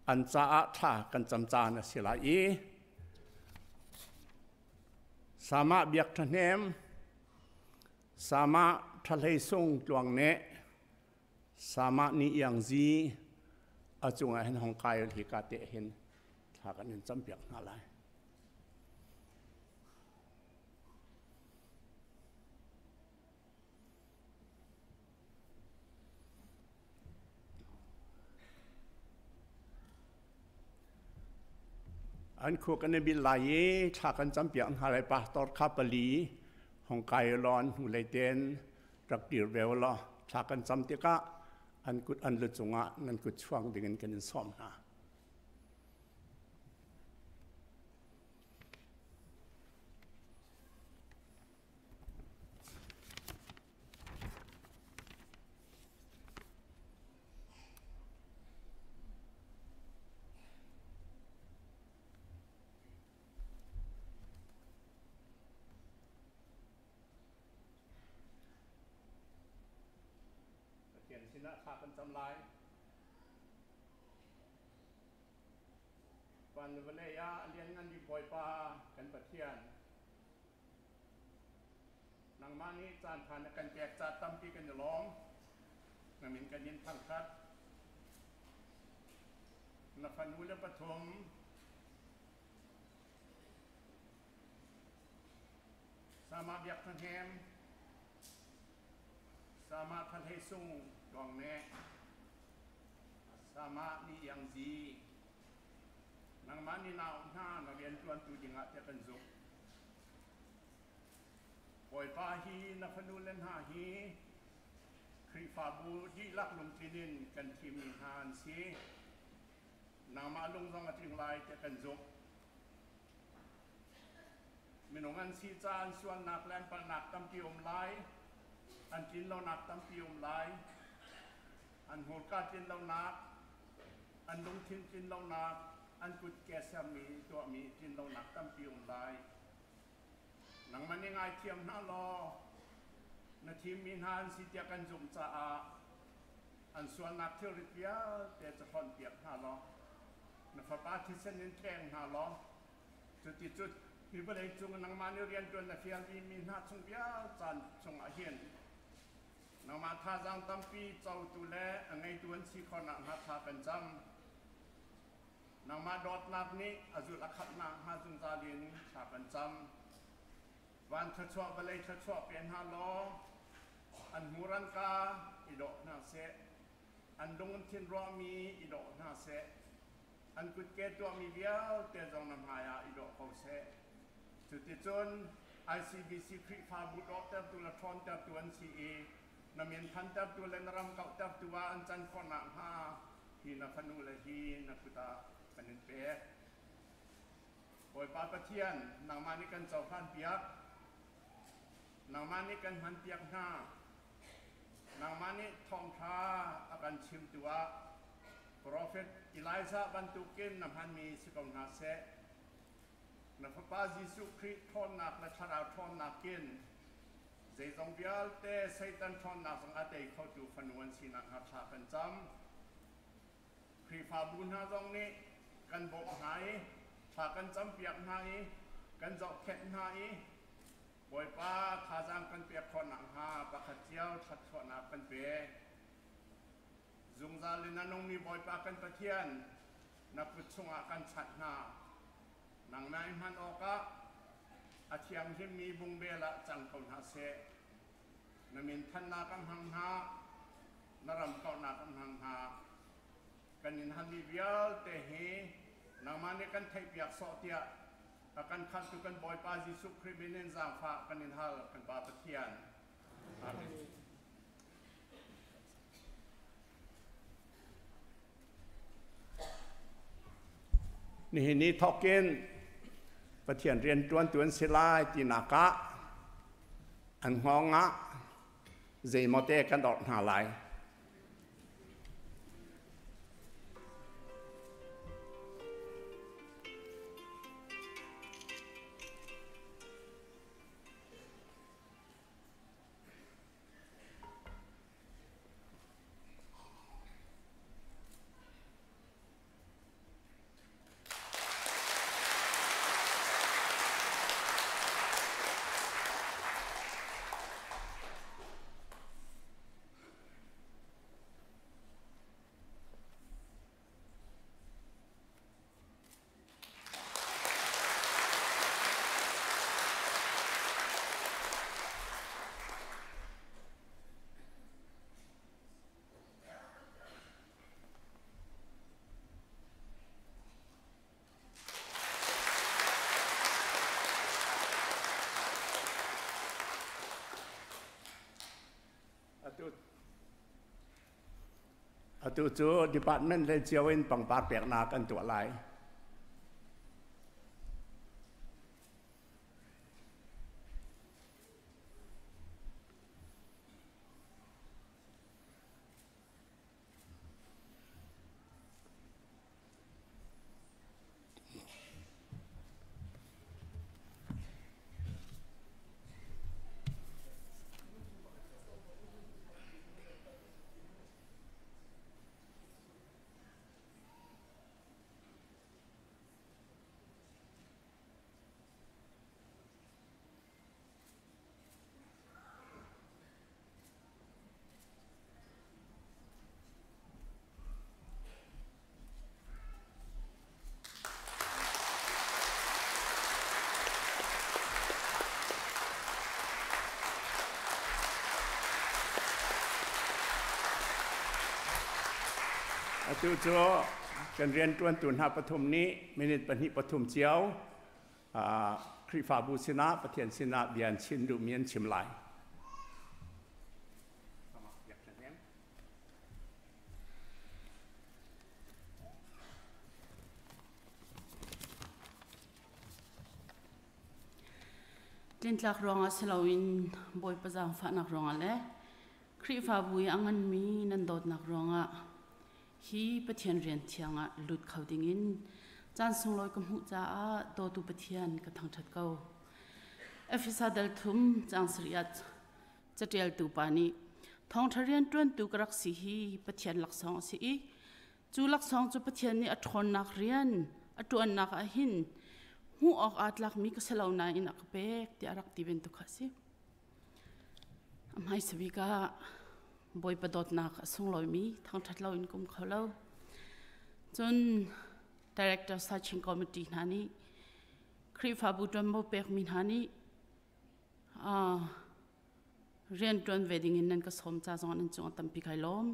อันจ้าท่ากันจำจานเสียละอีสามารถเบียกทะเนมสามารถทะเลส่งดวงเนสามารถนิยังจีอาจงเห็นของกายที่กาเตเห็นถ้ากันนั้นจำเบียกอะไรอันคู่กันในบิลไลถ้ากันจำเปียงอะไรปะตอดคาปลีของไกลอนหูเลยเดนรักดีเวลล่ะถ้ากันจำเตกะอันกุดอันลุจงะนั่นกุดช่วงดึงกันซ้อมนะสินะขากันจำลายปันวันเลยะเลี้ยงเงินดีปล่อยปลากันประเทียนนางมานี้จานผ่านกันแจกจัดตั้มปีกันจะล้อมนางมินกันยินพังคัดนฟันูและปฐมสามารถเบียกทันแฮมสามารถทันให้สุ่งดองแน่สามารถนี่ยังจีนางมันนี่นาวหน้านักเรียนจวนตูจิงะจะเป็นสุขปล่อยปลาฮีนักฟนูเล่นหาฮีครีฟาบูที่ลักลงที่ดินกันทีมีฮานซีนางมาลงซองถึงลายจะเป็นสุขมีหนุ่มอันซีจานส่วนนักแลนปนักตำกิอมไลอันจินเราหนักตั้งปีอมไลอันโหดกาจินเราหนักอันลงทินจินเราหนักอันกุดแกสมีตัวมีจินเราหนักตั้งปีอมไลหนังมันยังไงเทียมหน้ารอนาทีมีนานสิเตียกันจุ่มจ้าอันส่วนนักเที่ยวริบยาแต่จะคอนเปียกหน้ารอนักฟ้าป้าที่เส้นนินแทงหน้ารอจุดคือประเด็นจุงนังมาเรียนจนนักเรียนมีหน้าชงเบียจานชงอาเฮียนนมาท่าจังตั้มปีเจ้าตุเลไงตัวนสีขนักหัดท่าเป็นจำนมาดอดนักนี้อาจุลขัดนักหาจุนตาเดียนท่าเป็นจำวันชัดชัวไปเลยชัดชัวเป็นฮาโลอันมูรันกาอิโดนาเซอันดงทินรอมีอิโดนาเซอันกุดเกตัวมีเดียวเตจงนำหายาอิโดเขาเซจุดที่จน ICBC คริฟาบุตรเติมตุลทอนเติมตัว NCA นำเงินพันเติมตัวเลนรำเก่าเติมตัวอันจันขนักฮาที่นักฟนูเลฮีนักพุทธาเป็นเป๊ะโอยปาประเทียนนางมานิกันเจ้าพันเปียกนางมานิกันพันเปียกหน้านางมานิทองท้าอาการชิมตัวโปรเฟตอิไลซาบันตุกินนำพันมีสกองนาเซนับพระปาจิสุคริทอนนักและชาราทอนนักกินเจจงเบียลเตไซตันทอนนักสังอาเตเข้าดูฟนวนสีนักหัดชาเป็นจำครีฟาบุญหาตรงนี้กันบอกหายชากันจำเปียกหายกันจอกแข็งหายบ่อยป้าขาจังกันเปียกทอนนักหาปะขัดเจียวชัดทอนนักกันเปีย zung zalin anong mi boy pa kan pathian na putsunga kan chatna nang nai man oka athiam him mi bung bela chang kon ha se namin than na kam hang ha naram kau na kam hang ha kanin hami vial te he nang mane kan thai piak so tia akan khan tu kan boy pa Jesu Kribinen zang fa kanin hal kan pa pathian amenนี่ทอกเกนประเทียนเรียนตวนศิลาตีนากะอันห้องะเจมอเตกันดอกหาไหลตัวจูดีพาร์ตเมนต์เลยเจียวอินปังปาร์เปียกนากันตัวไหลตัวจูการเรียนตุนหาปฐมนี้มินิปนิปฐมเจียวคริฟาบูสินาปะเทียนสินาเบียนชินดูเมียนชิมไหลเล่นหลักรองอาเซลวินบอยประจำฝันนักรองอะไรคริฟาบุยอังอันมีนันโดดนักรองอ่ะฮีปะเทียนเรียนเทียงอ่ะหลุดเขาดิ่งินจานส่งลอยกับหูจ้าโตตุปะเทียนกับทางชัดเก่าเอฟิซาเดลทุมจางสริยัตจะเดียลตูปานีทองทะเรียนต้นตูกรักสีฮีปะเทียนหลักสองสีจูหลักสองจูปะเทียนนี่อัดทนนักเรียนอัดตัวนักหินหูออกอาดหลักมีก็เสลาวนาอินักเบกที่อารักตีเป็นตุกสิไม่สวิกาบอยประดดนักส่งลอยมีทางทัดเราอินกุมเขาเล่าจน Director Searching Committee นานี้ครีฟาบุตรมเปกมินนานี้เรียนจนเวดิ่งนั่นก็สมจ้าจงนั่นจงตั้มปีไก่ล้อม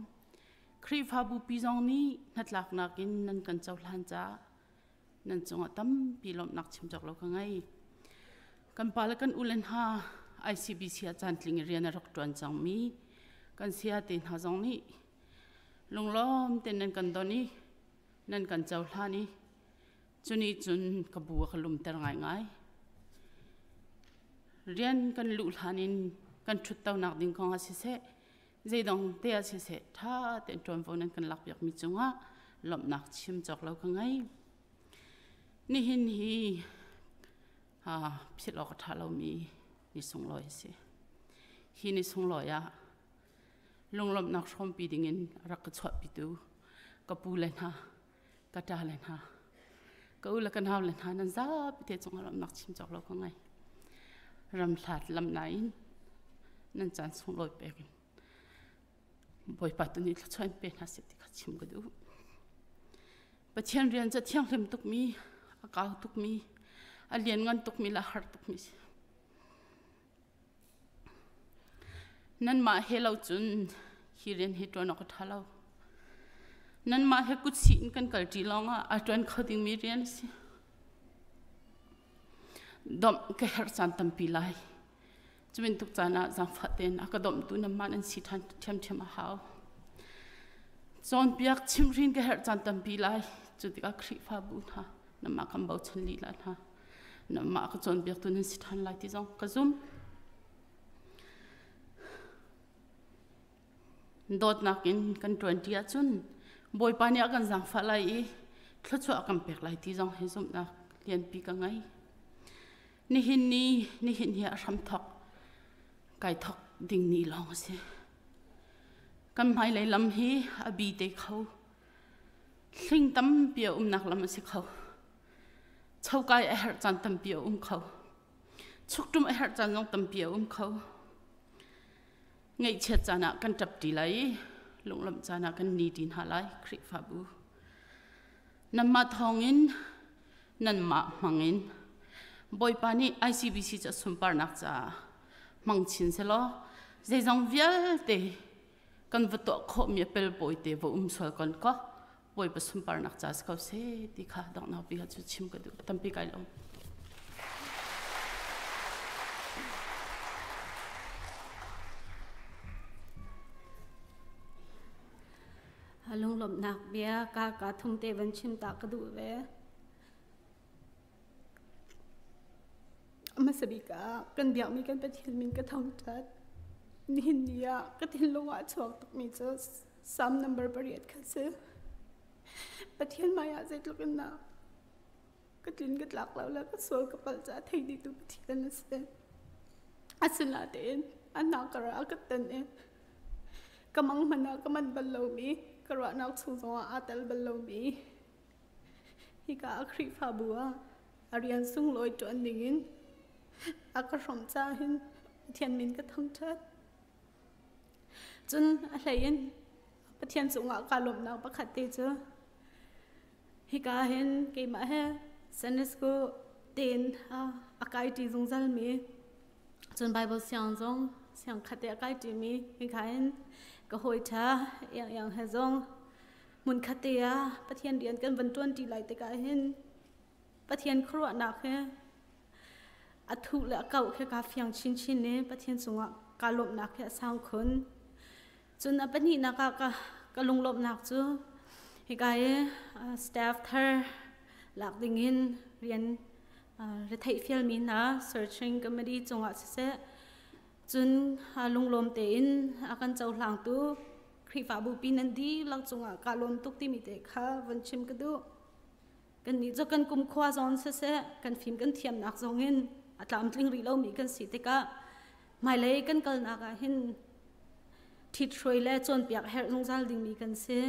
ครีฟาบุปีจงนี้นัดหลักนักอินนั่นกันเจ้าหลานจ้านั่นจงตั้มปีล้อมนักชิมจากเราก็ไงกันปาลกันอุเลนฮา ICBC อาจารย์ลิงเรียนรักจวนจังมีกันเสียตินหาจงนี้ลงล้อมเต็นนั่นกันตอนนี้นั่นกันเจ้าหลานนี้จุนี้จุนกบัวขลุ่มแต่ง่ายเรียนกันลุหลานินกันชุดเต้านักดิ่งของอาศิเสใจดองเตะอาศิเสถ้าเต็นจวนโฟนั้นกันหลักอยากมีจงว่าหลบนักชิมจากเราก็ไงนี่หินฮีพิษเราก็ท่าเรามีนิสงลอยสิฮีนิสงลอยอะลงหลบนักชมปีดิ่งินรักกระชวปิดูกระปูเลนฮะกระดาเลนฮะก็อุลกันฮาวเลนฮะนั่นซาพิเทจงหลบนักชิมจากเราก็ไงรำหลัดลำไหนนั่นจานสงลอยเปกิน บอยปัตตุนี้ช่วยเป็นหาเสติขัดชิมก็ดูประเทศเรียนจะเที่ยงเล่มตุกมีอากาศตุกมีอาเรียนงานตุกมีละหาตุกมีนั่นมาเฮเราจุนฮีเรียนเฮตัวนกท่าเรานั่นมาเฮกุศินกันกัลจีลองอ่ะอาจารย์เขาดิ้งมีเรียนสิดอมก็เฮร์สันตัมปีไลจะเป็นทุกจานะจังฟัดเด่นอากาดอมตุน้ำมันอันสิทันเทียมเทียมหาวจอนเปียกชิมรินก็เฮร์สันตัมปีไลจุดที่ก็คลิฟาบุญฮะน้ำมาคำเบาชันลีลันฮะน้ำมาก็จอนเปียกตุนันสิทันไลที่จงกระซุ่มโดดนักอินกันตรวจเดียจุนบอยปานี่กันจังฟ้าไล่ทศวรรษกันเปกไล่ที่จงเห็นสมนักเรียนปีกันไงนี่เห็นเหี้ยรำทอกไก่ทอกดิ่งนี่ลองสิกันไม่เลยลำฮีอบีเตเขาสิ่งตั้มเปียวนักลำสิเขาชาวไก่เหจันตั้มเปียวเขาชุกจุ่มเหจันจงตั้มเปียวเขาไงเชิดจานะกันจับดีไลลงลำจานะกันนีดินหาไลคริฟาบูนั่นมาทองอินนั่นมามังอินบอยปานี่ ICBC จะสุ่มปานักจ้ามังชินเสลอเจจังเวียเตกันวัตถุข้อมีเปลบอยเตว่าสวยกันก็บอยไปสุ่มปานักจ้าสกาวเสติค่ะดังนั้นพี่ก็จะชิมกันดูตั้มปีไก่ลงลุงหลบหนักเบียกาทุ่มเตวันชิมตากระดูเวมาสบิกากันเดียวมีกันไปเทียนมินกระทองจัดนินเดียกระทินลงอาชวกตกมีเจอซ้ำนัมเบอร์บริเวณคัสไปเทียนมายาเสร็จแล้วกันนะกระทินกระหลักแล้วก็สวยกับปัลจ่าไทยดีตัวเทียนนั่นเองอาสนาเตนอันนักกระกตันเองกำมังมันนักมันบรรลุมีกระนักสูงสวอาเตลบรรลุมีฮิกาอัครีฟาบัวอารียนสุ่งลอยจวนดิ่งอากาศรำจ้าเห็นเทียนมินก็ทั้งชัดจนอะไรยันปะเทียนสูงอากาศลมหนาวประคัดเตจฮิกาเห็นเกมาเฮเซนสกูเตนอากาศที่จงจัลมีจนไบเบิลเสียงจงเสียงขัดอากาศที่มีฮิกาเห็นก็หอยช้าอย่างเฮจงมุนขัดเตียปะเทียนเรียนกันวันจวนที่ไหลแต่กาเห็นปะเทียนครัวหนักเฮอัฐุและเก่าแค่กาเฟียงชินเนี่ยประเทศสงฆ์การลบหนักแค่สร้างคนจนอันนี้นักก็ลงลบหนักจูให้กายสตาฟเธอหลักดิ่งอินเรียนเรื่องไทยฟิลมีนะ searching ก็ไม่ได้จงอ่ะเสียจนลงลมเต็นอาการเจ้าหลังตู้คริฟาบูปีนันดีหลังจงอ่ะการลมตุกที่มีเด็กค่ะวันชิมก็ดูกันนี้จะกันกุมควาซอนเสียกันฟิล์มกันเทียมนักจงอินอัตลามตลิงรีเรามีกันสิติกะไม่เลยกันกันนักเห็นทิดช่วยและจนเปียกเฮร์ลงจัลดิ่งมีกันเสีย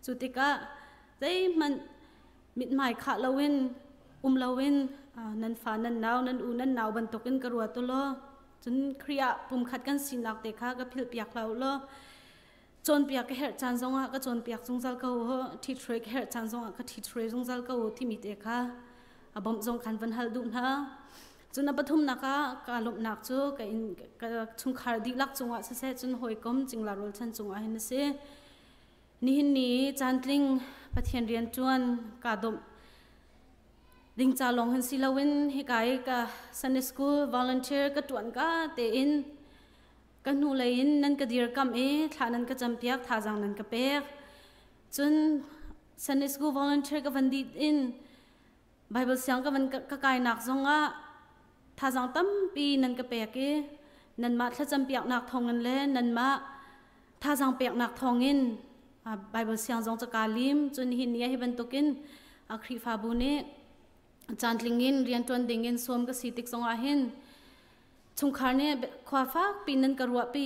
จุติกะได้มันมิดหมายขาเราเว้นเราเว้นนันฟ้านันหนาวนันอูนันหนาวบรรทุกันกระวัวตัวล้อจนเครียดปุ่มขัดกันสินักเด็กค่ะก็พิลเปียกเราล้อจนเปียกเฮร์จานซงอ่ะก็จนเปียกจงจัลเก่าทิดช่วยเฮร์จานซงอ่ะก็ทิดช่วยจงจัลเก่าที่มีเด็กค่ะบ่มจงคันวันฮัลดุนฮะจนปฐุมนักการลบนักจูก็ชุงคาร์ดีลักจงว่าเสจนหอยกมจิงลารุลชันจงว่าเห็นสินี่จันทลิงปะเทียนเรียนจวนกาดมดิงจาลงเห็นสิลาวินฮิกายกาซันเดสคูลวอลลันเทียร์ก็ตวนกาเตอินกันหูเลยอินนั่นก็ดีร์กัมทานั่นก็จำเปียกทาจังนั่นก็เปียกจนซันเดสคูลวอลลันเทียร์ก็วันดีอินไบเบิลเสียงก็วันก็กายหนักจงว่าถ้าจังตั้มปีนั่นก็เปียกนั่นมาถ้าจำเปียกหนักทองเงินเล่นั่นมาถ้าจังเปียกหนักทองเงินไบเบิลเสียงจงจะการลิมจนหินนี้ให้บรรทุกินคริฟาบุเน่จานลิงินเรียนตัวดิ่งเงินสวมก็สีติกจงอาหินชงคาร์เนี่ยขวาฟักปีนั่นกระวัวปี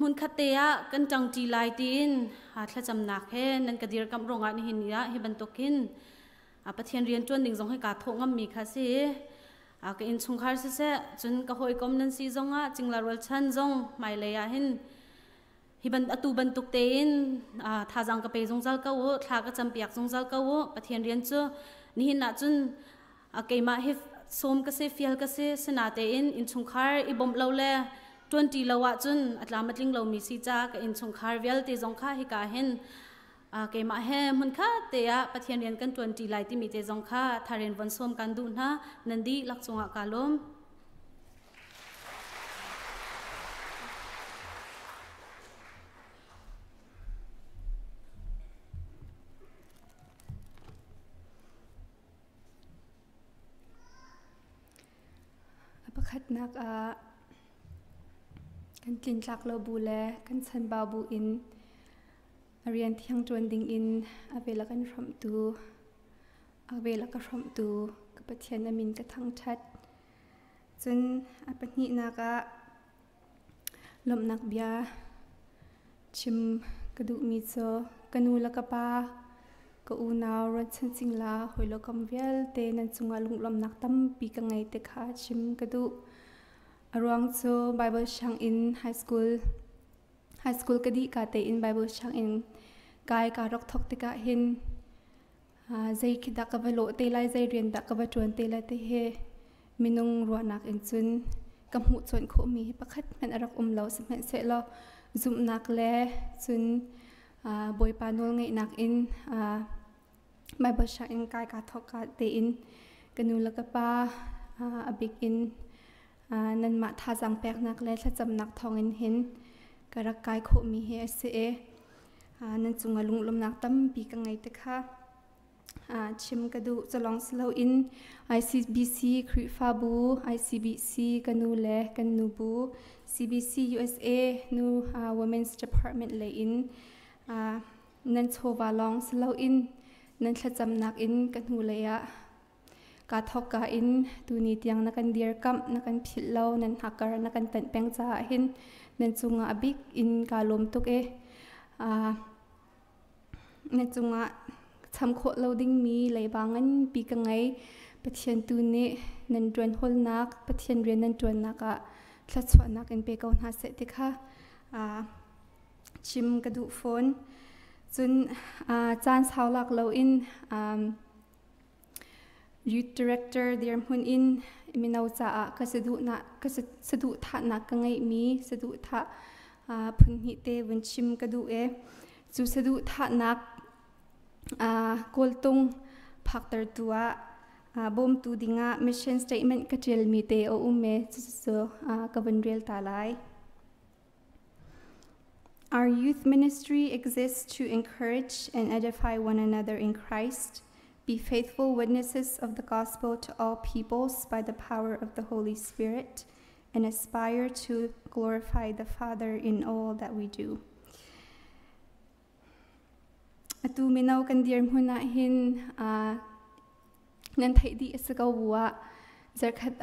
มุนคเตียกันจังจีไลตีนถ้าจำหนักแค่นั่นก็ดีร์กับโรงงานหินนี้ให้บรรทุกินปะเทียนเรียนจวนดิ่งจงให้การทงมีค่ะสิก็อินชงคาร์เสจนก็หอยกลมนั่นสิจงจิงลารุลชันจงไม่เลยหิน บันอตูบันตุกเตนทาจังกะเปจงจัลกะโวทากะจำเปียกจงจัลกะโวปะเทียนเรียนจูนี่หินนะจุนเกมาเฮสมกะเซฟิลกะเซสนาเตอินชงคาร์อิบอมเลาเล20 lawat chun atla matling lo mi si cha ka in chung khar vel te jong kha hi ka hen ke ma he mun kha te ya pathian rian kan 20 lai ti mi te jong kha tharen von som kan du na nandi lak chunga kalom apakhat nak kan tin tlak lo bu le kan chan ba bu in arian thiang tuan ding in avela kan ram tu avela ka ram tu ka pathian amin ka thang that chun apani na ka lom nak bia chim ka du mi cho kanu la ka pa ka u naw ran chan sing la hoilo kam vel te nan chunga lung lom nak tam pi ka ngai te kha chim ka du arong cho Bible shang in high school kadi ka te in Bible shang in kai ka rok thok te ka hin zai khida ka velo te lai zai rian da ka va tuan te la te he minung ro nak in chun kam hu chon kho mi pakhat man arak lo sem se lo zum nak le chun boy panol ngai nak in Bible shang in kai ka thok ka te in kanu la ka pa abik in nan ma tha jang pek nak le thla cham nak thong in hin karak kai kho mi he se nan chunga lung lom nak tam pi ka ngai te kha chim ka du chalong slow in ICBC Kri Fabu ICBC kanu le kanu bu CBC USA nu Women's Department le in nan chowa long slow in nan thla cham nak in kanu le ya ka thok ka in tu ni tiang na kan dir kam na kan phil lo nan hakar na kan tan peng cha hin nan chunga abik in ka lom tuk nan chunga cham kho loading mi leibangan pi ka ngai pathian tu ne nan dron hol nak pathian rian nan dron naka thla chwa nak in pe kaun ha se te kha chim ka du phone chun chan saulak lo in Youth Director Dear Hun in Minau Cha ka sadu tha na ka ngai mi sadu tha phun hi te wan chim ka du chu sadu tha nak koltung phaktar tua bom tu dinga mission statement ka tel mi te o umme chu ka van rel ta lai. Our youth ministry exists to encourage and edify one another in Christ. Be faithful witnesses of the gospel to all peoples by the power of the Holy Spirit, and aspire to glorify the Father in all that we do. Atu minaw kan dir huna hin nan thai di asagaw buwa zarkhat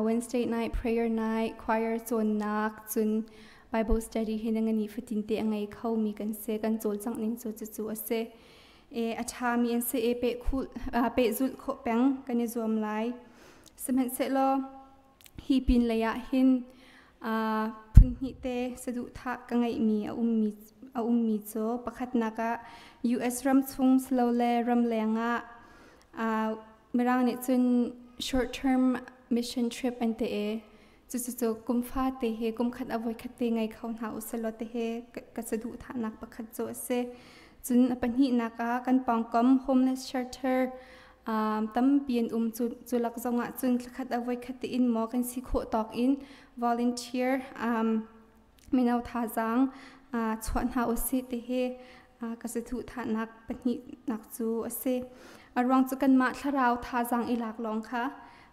Wednesday night prayer night choir chon nak chun Bible study hinangani fatin te angai khau mi kan se kan chol chang ning chu chu ase acha mi en se pe khul pe zul kho peng kan zom lai semen se lo hi pin laya hin phun hi te sadu tha ka ngai mi a ummi cho pakhat naka US ram chung slow le ram lenga merang ni chun short term mission trip ante chu kum fa te he kum khat avoi khat te ngai khaun ha usalo te he ka sadu tha nak pakhat cho se chun apan hi naka kan pangkom homeless shelter tam pian chulak zonga chun khat avoi khat in mo kan si kho tok in volunteer minau tha jang chhuan ha osi te he ka se thu tha nak pani nak chu ase arwang chu kan ma tharau tha jang ilak long kha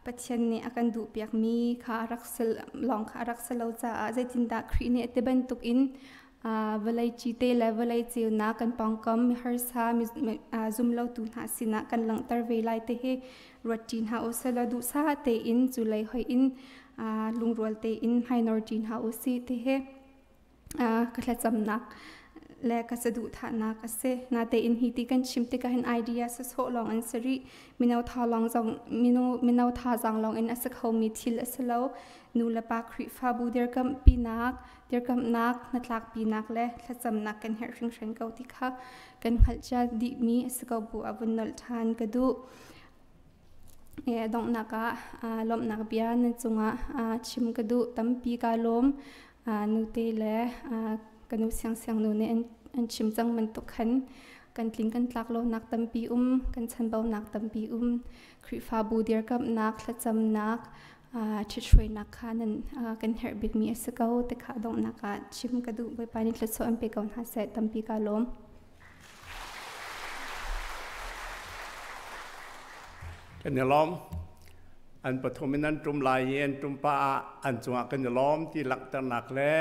pathian ne akan du piak mi kha raksel long kha rakselo cha zaitin da khri ne te ban tuk in valai chi te levelai chiu na kan pangkam mi har sa mi zum lo tu na sina kan lang tar ve lai te he rotin ha osala du sa te in julai hoi in lungrol te in minor tin ha osi te he ka thla cham nak และกษดุฐานักเสนาเตอินฮิติกันชิมติกันไอเดียสโซลองอันสรีมินเอาทาลองจงมินเอาทาจังลองอันอสเขามีทิลสโลนูละปาคริฟาบูเดอร์กัมปีนักเดอร์กัมนักนัดลักปีนักและละจำนักกันเฮร์ชิงเชนเกาติค่ะกันขัดจะดิมีสกบูอบุนนลทานกระดูดองนักลมนักเบียนจุงชิมกระดูตั้มปีกาลมนูเตและกันนูเสียงนูเนี่ยอันชิมจังมันตกขันกันกลิ้งกันลักโลนักตั้มปีกันชันเบานักตั้มปีคริฟาบูเดียร์กับนักละจำนักที่ช่วยนักค่ะนั่นกันเฮร์บิกมีสกาวแต่ขาดองนักชิมกระดูไปไปนี่ละโซอันเปกอนหาเสตั้มปีกาลมกันยล้อมอันปฐมนั้นจุมลายเย็นจุมป้าอันจังหวะกันยล้อมที่หลักตระหนักและ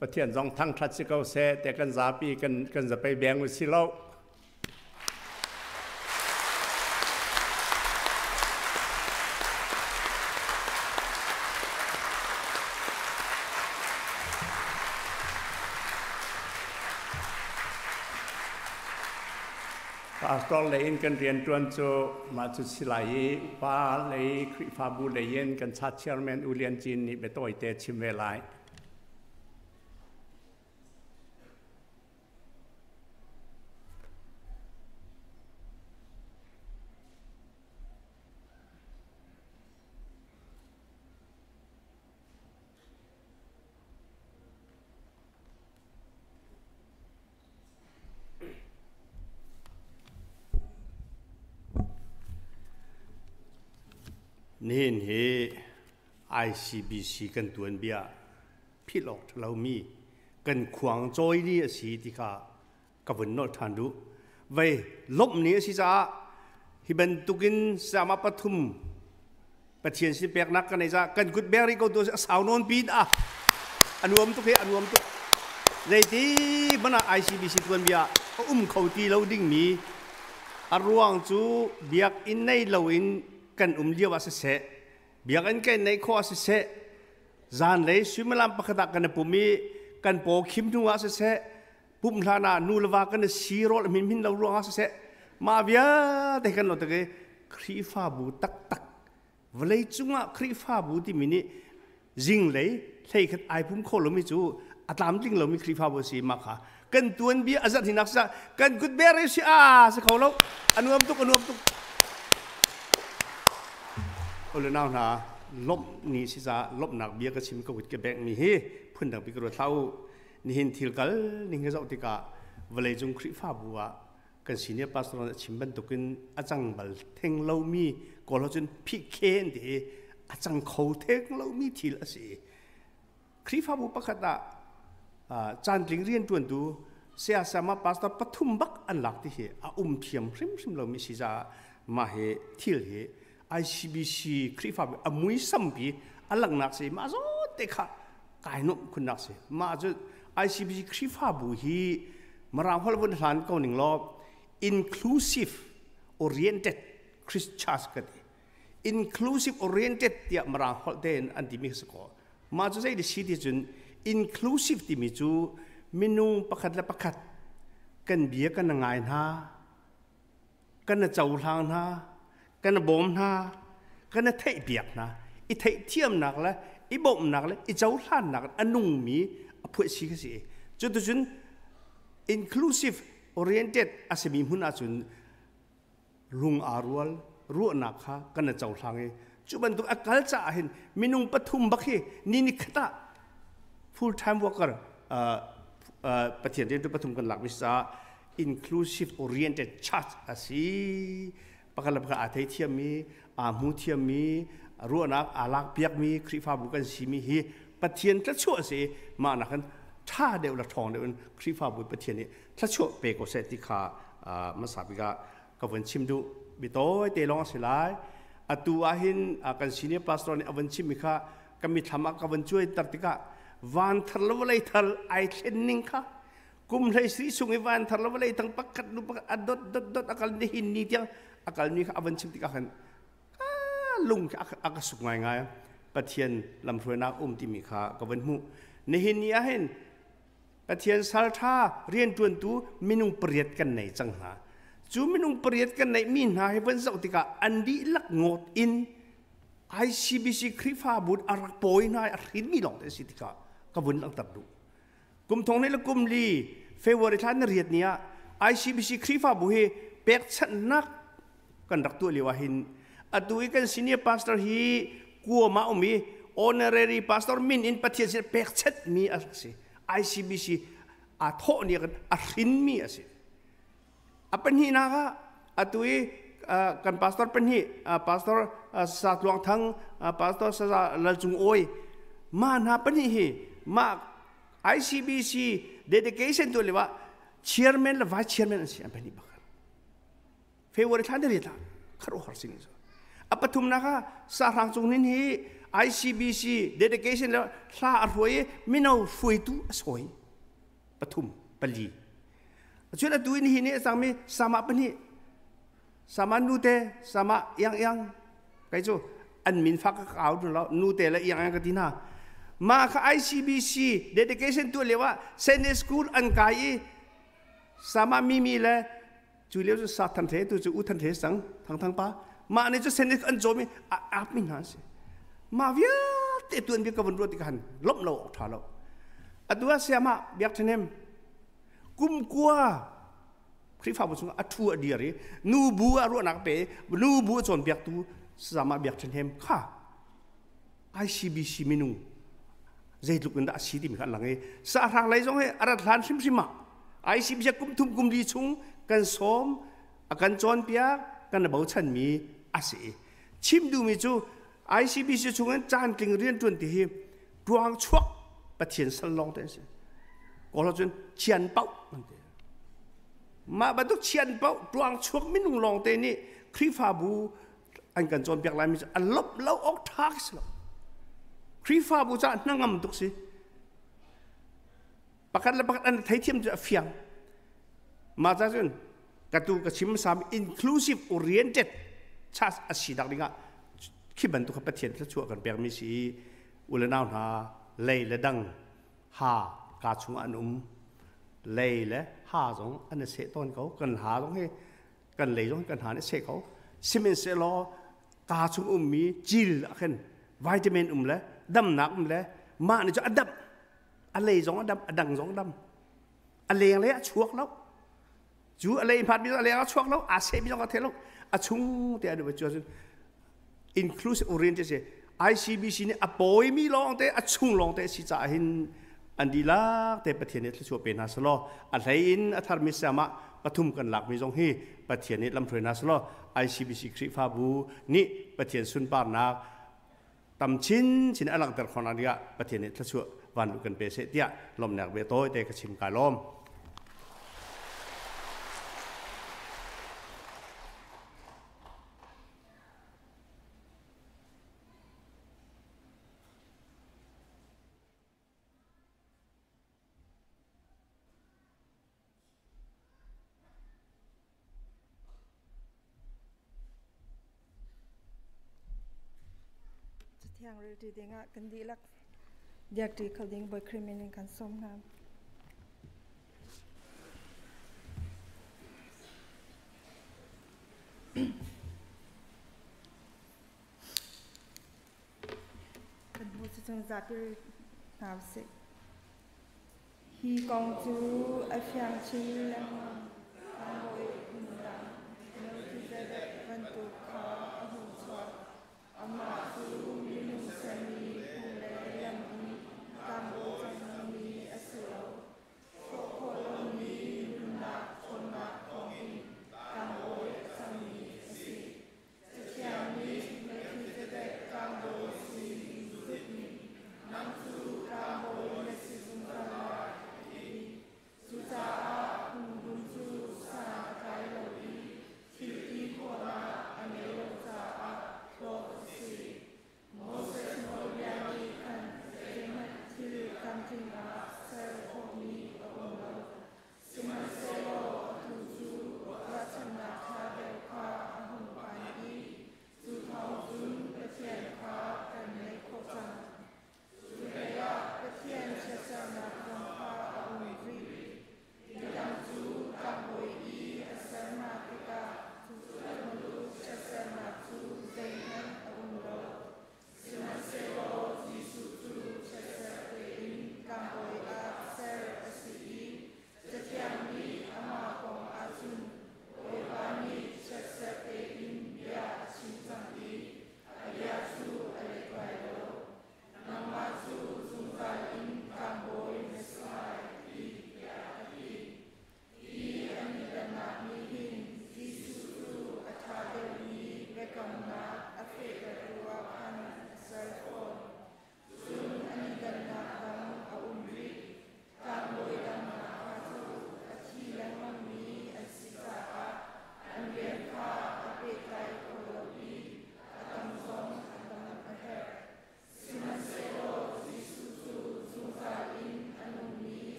ประเทศจองทั้งทัศเกาเสแต่กันสาปีกันจะไปแบ่งวิสิโลอาสตอลเลยอินกันเรียนจวนโจมาจุดสิลายป้าเลยคริฟาบูเลยเย็นกันชัดเชียร์แมนอุเลียนจีนนี่ไปต่อยเตะชิมเวลานี่เห็น ICBC กันตัวเบียพิลอกเรามีกันขวางจอยนี่สิที่ข้ากับวันนอทันดูไว้ลบนี้สิจ้าฮิบันตุกินสามาปฐุมประเทศสิเปียกนักกันไอ้จ้ากันกุดเบริโกตัวสาวนนปีดอันรวมตุกอันรวมตุกในที่มัน ICBC ตัวเบียเขาตีเราดิ่งมีอารวงจูเบียกอินในเราอินกันเลี้ยวเสะเบียกันกันในข้อเสะจานเลยสุมาลามปะกตักกันปุ่มมีกันโปคิมนัวเสะปุ่มลานานูลวากันซีโร่มินเราร้องเสะมาเบียแต่กันเราตะเกครีฟ้าบูตักเวลาจุงะครีฟ้าบูที่มินิจิงเลยใช่ขัดไอปุ่มโคลมิจูอัตามจิงเรามีครีฟ้าบูสีมาค่ะกันตัวเบียอาจารย์ที่นักษากันกุดเบรสิสเขาเราอนุมตุกโอเลนาวนาลบนี่สิจ้าลบหนักเบียกชิมก็วิดกระแบงมีเฮพุ่นดังพิกรเท้านี่เห็นทิลกัลนี่เงาติกาเวลาจงคริฟ้าบัวกันสิเนี่ยปัสสาวะชิมบันตุกินอาจังบัลเทงเรามีก็เราจนพิเคนเดอาจังเขาเทงเรามีทิลสิคริฟ้าบัวปะขัดจานลิงเรียนตัวดูเสียสามารถปัสสาวะปฐุมบักอันหลักที่เฮเทียมริมเรามีสิจ้ามาเฮทิลเฮICBC คริฟาบมุยสัมพีอัลลังนักเสียมาจดเด็กค่ะกายนุคุณนักเสียมาจด ICBC คริฟาบุฮีมาราพลวันทานก็หนึ่งรอบ inclusive oriented Christians กัน inclusive oriented เดียมาราพลเดนอันที่มีสกอมาจดใช้ดิสิที่จน inclusive ที่มีจูมินุประคัดและประคัดกันเบียกันง่ายนะกันเจ้าทางนะกันบ่มนะกันเทยเบียกนะอีเทยเทียมนักละอีบ่มนักละอีเจ้าท่านนักอันนุ่งมีอภัยสิกสิจุดจุน inclusive oriented อาศัยมีหุ่นอาจุนลุงอารวลรู้นักฮะกันเจ้าทางจุบันตุกอัลจะเห็นมินุงปฐุมบักเฮนี่นิขตา full time worker ประเทศเดียวปฐุมกันหลักวิชา inclusive oriented church อาศัยปกติปกติอาเทียมมีมูเทียมมีรู้นักอาลักเปียกมีคริฟ้าบุกันสีมีฮีประเทศทัชชั่วสิมาหนักกันท่าเดียวละทองเดียวคริฟ้าบุประเทศนี้ทัชชั่วเปกโอเซติขามาสาบิกากวันชิมดูบิโต้เตลองสิไลตัวหินกันสีนี้ปลาสโตนวันชิมมิค่ะกันมีธรรมะกันวันช่วยตัดติกาวันทะเลวเลยทะเลไอเทนนิงค่ะกุมเลยสีสุงไอวันทะเลวเลยทั้งปักกัดดูปักดดakalนี่หินนี่เดียงakal ni awan chim tika khan lung aka suk ngai ngai pathian lam phroina ti mi kha kawan mu ne hin ya hen ประเทศสัลท่าเรียนจวนตูมินุงเปรียดกันในจังหาจูมินุงเปรียดกันในมีนหาให้เป็นสักติกาอันดีลักงดอิน ICBC คริฟ้าบุตรอารักปอยนายอารินมีหลงแต่สิติกากบุญลังตัดดูกุมทองในละกุมลีเฟเวอร์ท่านเรียดเนี้ย ICBC คริฟ้าบุเฮเปิดชันนักกันรักตัวเลียวหินอดูอีกันซีเนียร์พาสเตอร์ฮีกัวมาอมี honorary pastor มินอินประเทศเปิดชัดมีอะไรสิ ICBC อาทอเนี่ยกันอารินมีอะไรapa ni naga atui kan pastor penhi pastor sa luang thang pastor sa lalchung oi ma na penhi hi ma ICBC dedication to lewa chairman la vice chairman si apani bakar favorite han deri ta kharo har sing so apathum naga sa rang chung nin hi ICBC dedication la sa arhoi minau fuitu asoi pathum paliช่วยดูนี่นี่สังมีสามะปนี่สามานูเตสามะยังไกจูอันมินฟักเอาดูแล้วนูเตและยังกันที่น่ามาค่ะ ICBC dedication ตัวเรียกว่า Sunday School อันไกสามะมีเลยจุเลี้ยวจะสัตทันเทตัวจะอุทันเทสังทางป้ามาในจะ Sunday อันโจมีอาบมินหาสิมาเวียเตตัวนี้ก็บรรลุติกันลบเราออกทางเราอันตัวเสียมาเบียกเทนมกุมกัวคริฟ้าบุษงอัฐัวเดียรีนูบัวรู้นักเป๋นูบัวจนเบียกตูสามารถเบียกเช่นเฮมค่ะ ICBC มินุใจลุกขึ้นได้สีที่มีขันหลังเอสาทางไรจงให้อารัฐานซิมมา ICBC กุมทุ่มกุมดีชุงกันซ้อมกันจอนเปียกันบ่าวชันมีอาศัยชิมดูมิจู ICBC ชุงกันจานกลิ่งเรียนจนที่ดวงชวกประเทียนสลองได้สิก็เราจนเชียนเป้ามาบรรทุกเชียนเป้าดวงชวกไม่นุ่งลองเตนี่คริฟ้าบูอันกันจนเปียกลายมีอันลบเล่าออกทักสิคริฟ้าบูจะนั่งงำตุกสิประกันและประกันอันไทยเทียมจะเฟียงมาจากจนกระตูกระชิมสาม inclusive oriented ชาติอาชีพดักนี่ก็คิดบรรทุกประเทศที่ช่วยกันเปียกมีสีอุลนาวนาเลยและดังหากาชุงอันเลยและหาสองอันนี้เสต้นเขากันหาตรงให้กันเลยตรงกันหาเนี่ยเสเขาซีเมนต์เซลกาชุงมีจิลขึ้นวิตามินเลยดำหนักเลยมาเนี่ยจะอัดดับอะไรสองอัดดับอัดดังสองดำอะไรอะไรช่วงแล้วจูอะไรพัดมีอะไรช่วงแล้วอาเซมีสองกระเทแล้วอาชุงแต่อันนี้ว่าจะ inclusive oriented ICBC เนี่ยอปอยมีลองแต่อาชุงลองแต่สิจ่าหินอันดีลักแต่ประเทศนี้ที่ชัวเป็นฮัสโลอะไรอินอัธรมิสามะปฐุมกันหลักมีจงฮีประเทศนี้ลำเพลินฮัสโล ICBC คริฟ้าบูนี่ประเทศสุนปาร์นักตำชินอลังเตอร์คนอันนี้ประเทศนี้ที่ชัววันลุกันเปเสตียลมหนักเบโต้แต่กระชิมกาลมyang reti denga kandi lak diak ti khalding boy criminal kan som nam kan bo chung zapi nam se hi kong chu afyang chi lam boy kunna no ti da kan tu kha ahu cha amma tu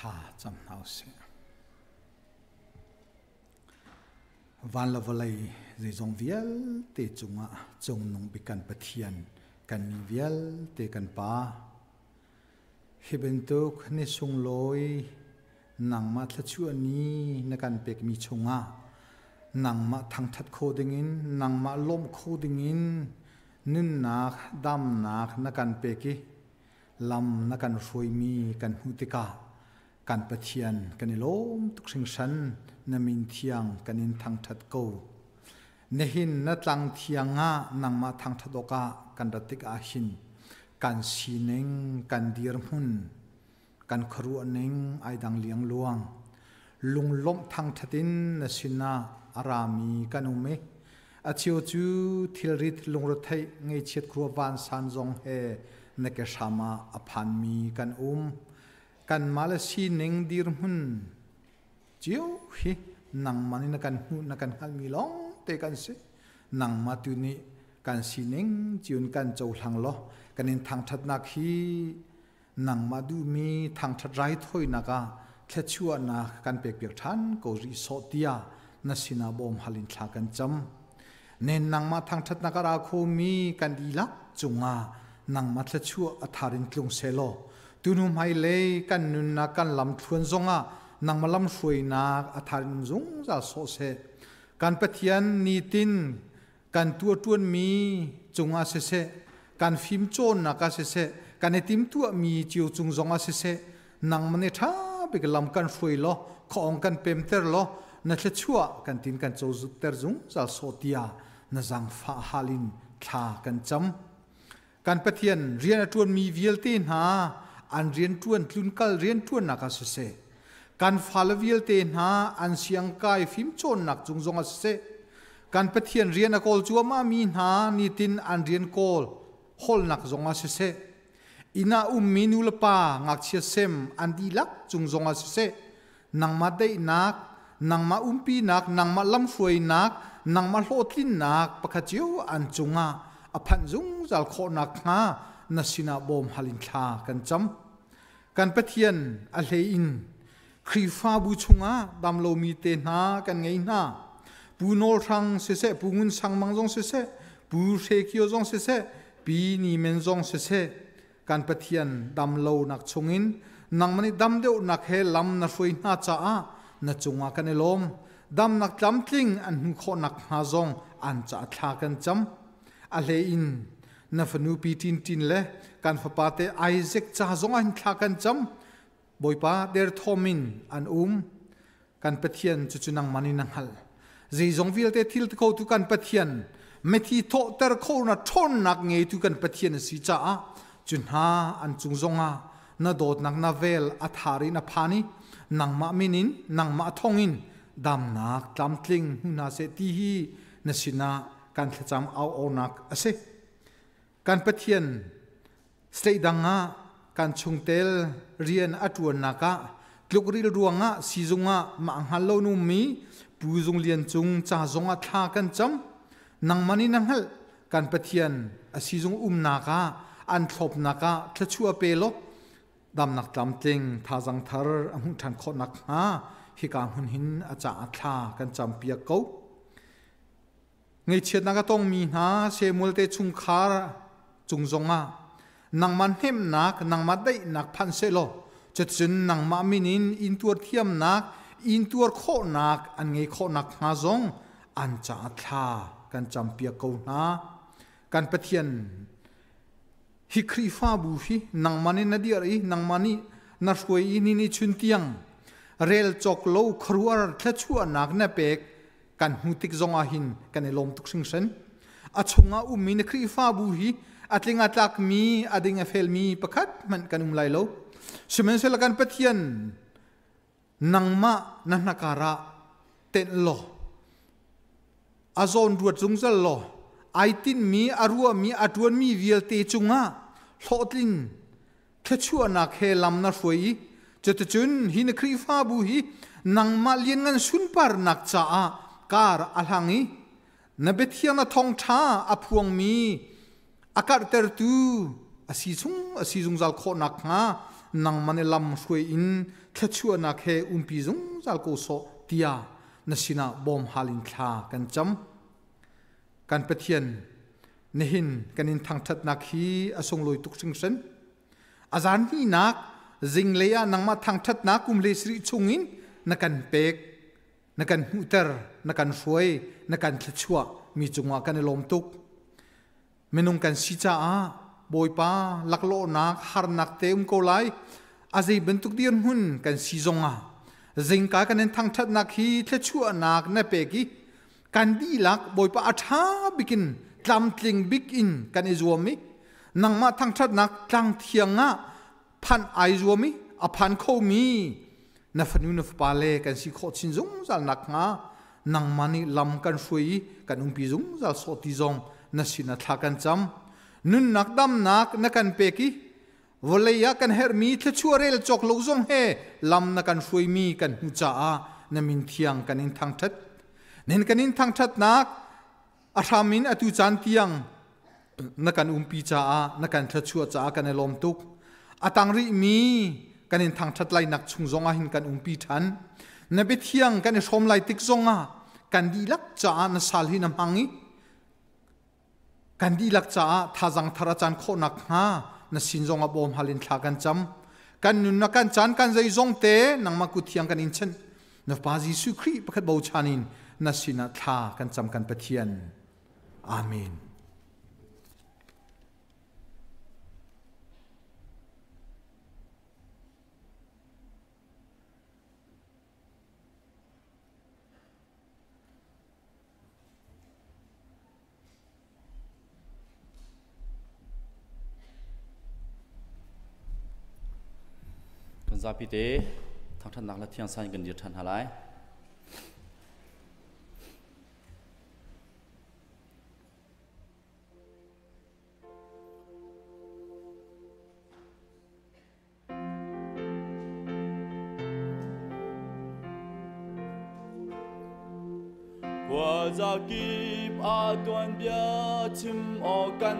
thla cham nau se van la valai zai zong vial te chunga chung nong bikan pathian kan ni vial te kan pa hibentuk ni sung loi nang ma thchu ani na kan pek mi chunga nang ma thang that khodingin nang ma lom khodingin nun nak dam nak na kan peki lam na kan roi mi kan hutika kan pathian kan lom tuk sing san na min thiang kan in thang that ko nehin na tlang thianga nang ma thang thatoka kan ratik a hin kan sineng kan dir hun kan khru aneng ai dang liang luang lung lom thang thatin na sina arami kanume achiu chu thilrit lungrot thai ngei chet khruwa van san zong he neke shama aphan mi kan kan mala sineng dir hun chiu hi nang mani na kan hu na kan hal mi long te kan se nang ma tu ni kan sineng chiun kan chau hlang lo kanin thang that nak hi nang ma du mi thang that rai thoi na ka thechua na kan pek pek than ko ri so tia na sina bom halin thla kan cham nen nang ma thang that na ka ra khu mi kan di lak chunga nang ma thechua atharin tlung selo tunu mai le kan nun na kan lam thun zonga nang malam shui na atharin zung za so se kan pathian ni tin kan tuan mi chunga se kan phim chon na ka se kan etim tu mi chiu chung zonga se nang mane tha be lam kan shui lo khong kan pem ter lo na thechua kan tin kan chou zu ter zung zal so tia na zang fa halin tha kan cham kan pathian rian atun mi vial te na an rian tuan tlun kal rian tuan na ka se kan falvial te na an siang kai phim chon nak chung zonga se kan pathian rian a kol chuama mi na ni tin an rian kol hol nak zonga se ina minul pa ngak chia sem an di lak chung zonga se nang ma dei nak nang ma pi nak nang ma lam fuai nak nang ma hlotlin nak pakhachiu an chunga aphan zung zal kho nak nga na sina bom halin tha kan cham kan pathian a hlein khrifa bu chunga damlo mi te na kan ngei na pu nol thang se pungun sang mangjong se pu se kyo jong se pi ni men jong se kan pathian damlo nak chungin nang mani dam deu nak he lam na foi na cha a na chunga kan elom dam nak lam tling an hu kho nak ha zong an cha thla kan cham a hlein na fanu pi tin le kan fapate Isaac cha zong an thla kan cham boipa der thomin an kan pathian chuchunang mani nang hal zai zong vil te thil ko tu kan pathian methi tho ter kho na thon nak nge tu kan pathian si cha a chun ha an chung zonga na dot nak na vel athari na phani nang ma minin nang ma thongin dam nak tlam tling na se ti hi na sina kan thacham au onak ase kan pathian stay danga kan chungtel rian atuan naka tlukril ruanga sizunga ma anghalo nu mi puzung lian chung cha zonga tha kan cham nang mani nang hal kan pathian asizung naka an thlop naka thachua pelo dam nak tlam tling thazang thar amu than kho nak ha hi ka hun hin acha athla kan cham pia ko ngei chet naka tong mi na se multe chung khar chung zonga nang man hem nak nang ma dei nak phan se lo chachun nang ma minin in tur thiam nak in tur kho nak an ngei kho nak nga zong an cha thla kan cham pia ko na kan pathian hi khrifa bu hi nang mani na diar i nang mani na roi ni ni chun tiang rel chok lo khruar thachua nak na pek kan hutik zonga hin kan elom tuk sing sen achunga min khrifa bu hi atlinga tlak mi adinga fel mi pakhat man kanum lai lo simen sel kan pathian nangma nanakara ten lo azon ruat zungzal lo aitin mi arua mi atuan mi vial te chunga hlotlin thechua na khelam na foi chetachun hin khrifa bu hi nangma lian ngan sun par nak cha a kar alhangi na bethiana thong tha aphuang mi akar ter tu asizung zal kho nak nga nang mane lam shui in thachua na khe umpi zung zal ko so tia nasina bom halin thla kan cham kan pathian nehin kanin thangthat nak hi asong loi tuk sing sen azan hi nak zingleya nangma thangthat na kumle sri chungin nakan pek nakan huter nakan fuai nakan thachua mi chungwa kan lom tuk menung kan sicha a boipa laklo nak har nak teum ko lai azei bentuk dian hun kan sizonga zingka kanin thangthat nak hi thachua nak na peki kan di lak boipa atha bikin tlam tling big in kan izuami nangma thangthat nak tlang thianga phan ai zuami a phan kho mi na fanu na pale kan si kho chin zung zal nak nga nang mani lam kan shui kan umpi zung zal so ti zong na sina tha kan cham nun nak dam nak na kan peki voleya kan her mi thachua rel chok lo zong he lam na kan shui mi kan hu cha a na min thiang kan in thangthat nen kan in thangthat nak athamin atu chan tiang nakan umpi cha a nakan thachua cha kan lom tuk atangri mi kanin thangthat lai nak chungzonga hin kan umpi than na be thiang kan som lai tik zonga kan di lak cha na sal hin am hangi kan di lak cha thajang thara chan kho nak ha na sinzonga bom halin thla kan cham kan nun na kan chan kan zai zong te nangma ku thiang kan in chen na pa Jesu Christ pakhat bo chanin na sina thla kan cham kan pathian amen zapi te thang than nak la thiang san kan dir than halai qua za kip a tuan bia chim o kan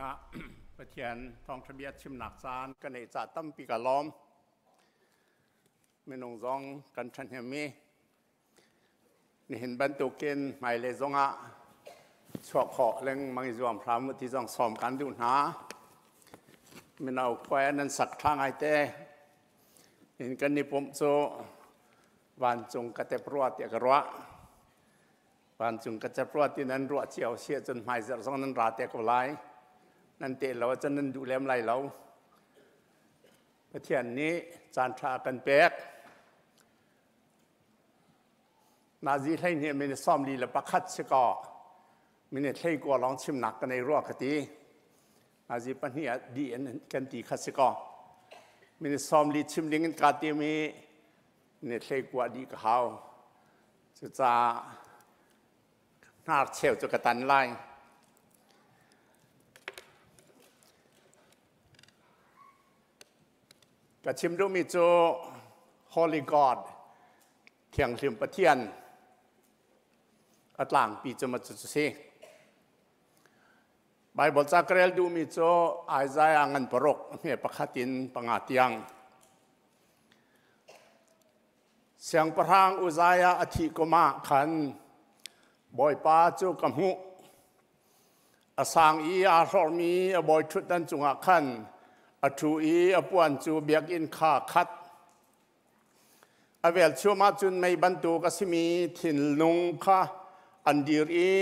นะประเทียนทองทะเบียนชิมหนักซานกันในจ่าตั้มปีกะล้อมไม่นงซองกันชันเฮมีนี่เห็นบรรทุกเกณฑ์หมายเลขซองอ่ะชอบขอเรื่องมังจวมพรามที่ซองซ้อมกันดูนะไม่เอาแคว้นนั้นสักทางไอเต้เห็นกันนี่ผมโซวันจงกระเตปรัวเตียกรัววันจงกระเตปรัวที่นั้นรัวเชี่ยวเชี่ยจนหมายจะซองนั้นราเตียกไลนั่นเตะเราจะนั่นดูแลมไรเราประเทศนี้จานทรากันแปกนาจีไทยเนี่ยมีซ้อมลีละประคัดเสกอมีเนี่ยไทยกว่าลองชิมหนักกันในรัวคดีนาจีปัญหาดีกันตีคัดเสกอมีเนี่ยซ้อมลีชิมลิงกันกาตีมีเนี่ยไทยกว่าดีกับเขาจะน่าเชี่ยวจะกระตันไล่กระชิมดูมีโจฮอลลีกอดเทียงชิมประเทียนอัตลังปีจะมาจุดสิไบเบิลจากเรลดูมีโจไอซายงันปรกเมียประคตินปังอาเตียงเสียงประหางอุซายาอธิกมาขันบอยป้าจูกำหุอสังอีอาร์มีบอยชุดดันจุงอาขันอทูอีอปวนจูเบียกอินขาคัดอเวลชัวมาจุนไม่บรรทุกสิมีถิ่นลุงค่ะอันดีรี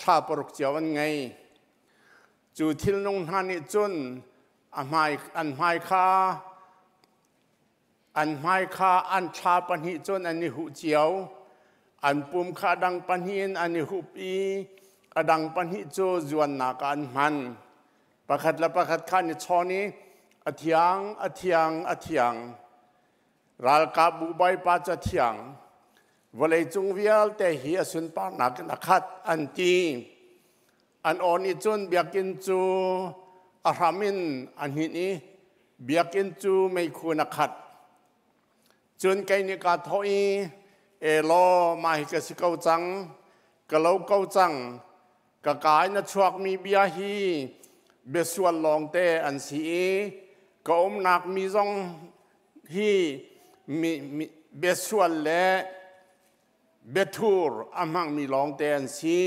ท่าปรุกเจียววันไงจูถิ่นลุงฮันนิจุนอันไม่ค่าอันชาปันหิจุนอันนี้หูเจียวอันปุ่มขาดังปันหินอันนี้หูปีอดังปันหิโจจวนนาการมันประคัดและประคัดขันในช่อนี้อธิยังรัลกาบุบายปัจจเทียงวันเลยจงเวียลแต่เฮียสุนปานักขัดอันตีอันออนิจุนเบียกินจูอารามินอันนี้เบียกินจูไม่ควรนักขัดจนไกนิกาทอยเอโลมาฮิกสิเกาจังกะเลาเกาจังกะกายนัชวกมีเบียฮีเบสวนลองเตอันสีก็อมนักมีจงฮีมีเบสวนและเบทูร์อามังมีลองเตอันสี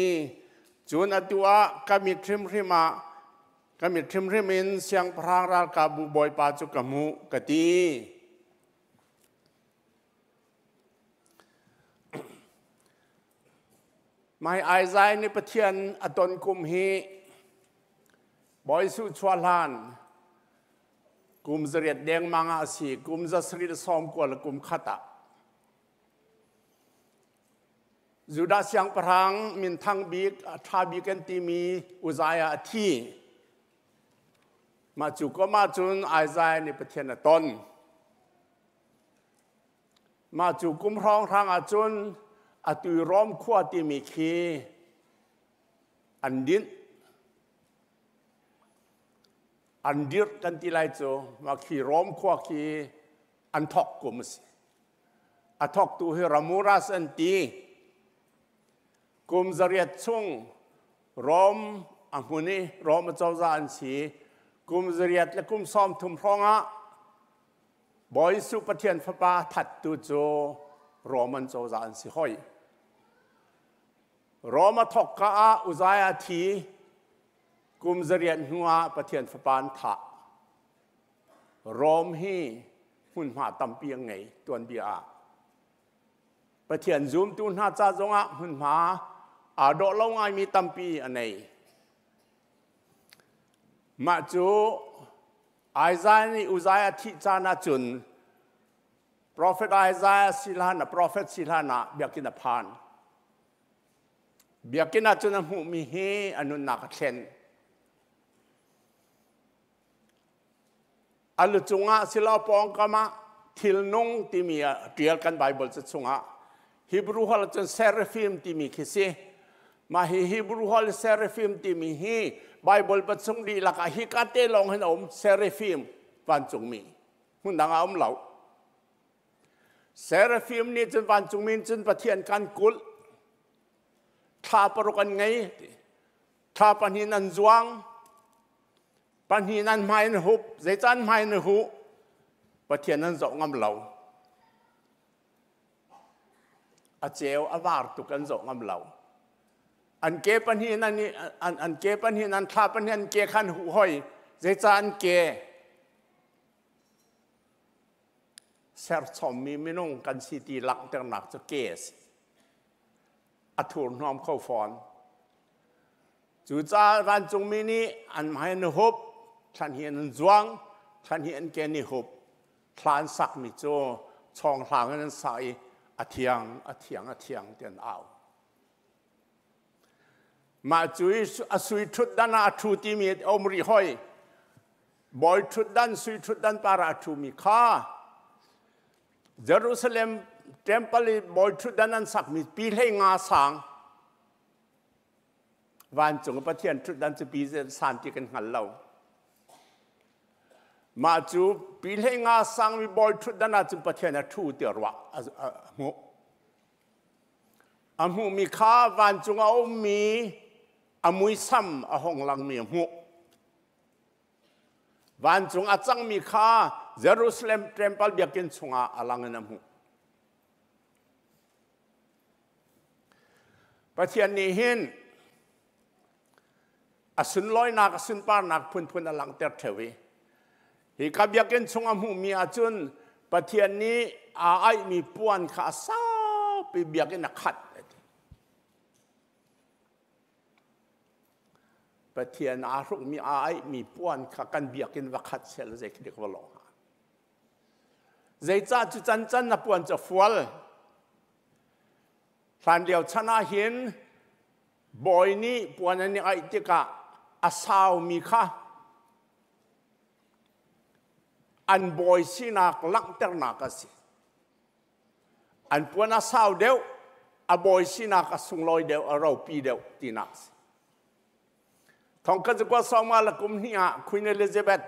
จุนอตัวกามิทริมริมินเสียงพรางรัลกาบุบอยปาจุกมุกตีไม่ไอใจในประเทศอตนกุมฮีบอยสุชวลานกุมเรียดแดงมังอาศีกุมจะสรีสอมกวลกุมขัตะจุดาเสียงพรังมินทังบิกทาบิกันตีมีอุซายาทีมาจุก็มาจุนไอใจในประเทศตนมาจุกุมร้องทางอาจุนอตุยร้อมขวตีมีคีอันดินอันดิรกันที่ไรโจมาขี่ร้อมขวาขี่อันทอกกุมสิอันทอกตัวเฮรามูรัสอันตีกุมจริยชงร้อมอันพุนี้ร้อมเจ้าจานสีกุมจริยและกุมซ้อมทุ่มพร้องะบอยสุปเทียนฟ้าป่าถัดตัวโจร้อมันเจ้าจานสีห้อยร้อมทอกกะอุซายาทีกุมจริยหัวประเทียนฟ้าป่าถะร้อมให้หุ่นหาตำเปียงไงตัวเบียประเทียนซูมตุนหาจ้าจงะหุ่นหาดอกลงไอมีตำปีอันไหนมาจูไอซานี่อุซายาทิจานาจุน Prophet Isaiah silhana Prophet silhana biakin aphan biakin achuna hu mi he anun nakathen alu chunga sila pong kama thilnung timia trial kan Bible cha chunga Hebrew hal chun seraphim timi khisi ma hi Hebrew hal seraphim timi hi Bible pa chung di laka hi ka te long hen om seraphim pan chung mi hun danga om lau Seraphim ni jun van chung min jun pathian kan kul tha parukan ngai tha panin an zuang ปัญหานั้นไม่นหุบใจจันไม่นหุประเทศนั้นจะงำเหลาอาเจียวอาวาร์ตุกันจะงำเหลาอันเก็บปัญหานั้นนี่อันเก็บปัญหานั้นถ้าปัญหาเกี่ยขันหุหอยใจจันเกี่ยเสร์ชมมีไม่นุ่งกันสิตีหลักแต่หนักจะเกสอัฐูนน้อมเข้าฟอนจู่จ้าวันจงมีนี้อันไม่นหุบท่านเห็นจวงท่านเห็นแกนิหุบทานสักมิโจช่องทางนั้นใส่อาเทียงเตียนเอามาจุยสุยทุดดันอาทูติมีอมริหอยบอยทุดดันสุยทุดดันปาราทูมีข้าเยรูซาเล็มเทมเพลบอยทุดดันนั้นสักมิปีให้งาสังวันจงประเทศทุดดันจะปีเซนสันติกันหันเรามาจูปีให้งาสังมีบอยทุดดันจุประเทศนั้นทูเตียร์วะอามูมีข้าวันจงเอามีอามุยซ้ำอาหงลังมีหูวันจงอาจังมีข้าเยรูซาเล็มเทมเพลเบียกินชงอาลังน้ำหูประเทศนี้เห็นอสุนลอยนักอสุนปานักพุ่นอลังเตอร์เทวีฮิกับเบียกินชงอาหูมีอาจุนประเทศนี้อามีป่วนข้าสาวไปเบียกินนักขัดประเทศอารุกมีมีป่วนข้ากันเบียกินวักขัดเสลเจคิดว่าหลงใจจ้าจุจันนับป่วนจะฟัวลท่านเดียวชนะเห็นบอยนี้ป่วนนี้ไอ้ที่กะอาสาวมีข้าอันบอยสินักลังเตอร์นักสิอันป่วนอาสาวเดียวอาบอยสินักสุงลอยเดียวเราปีเดียวตีนักสิทองกันจะกว่าสองมาละกุมนี้อ่ะควีนเอลิซาเบธ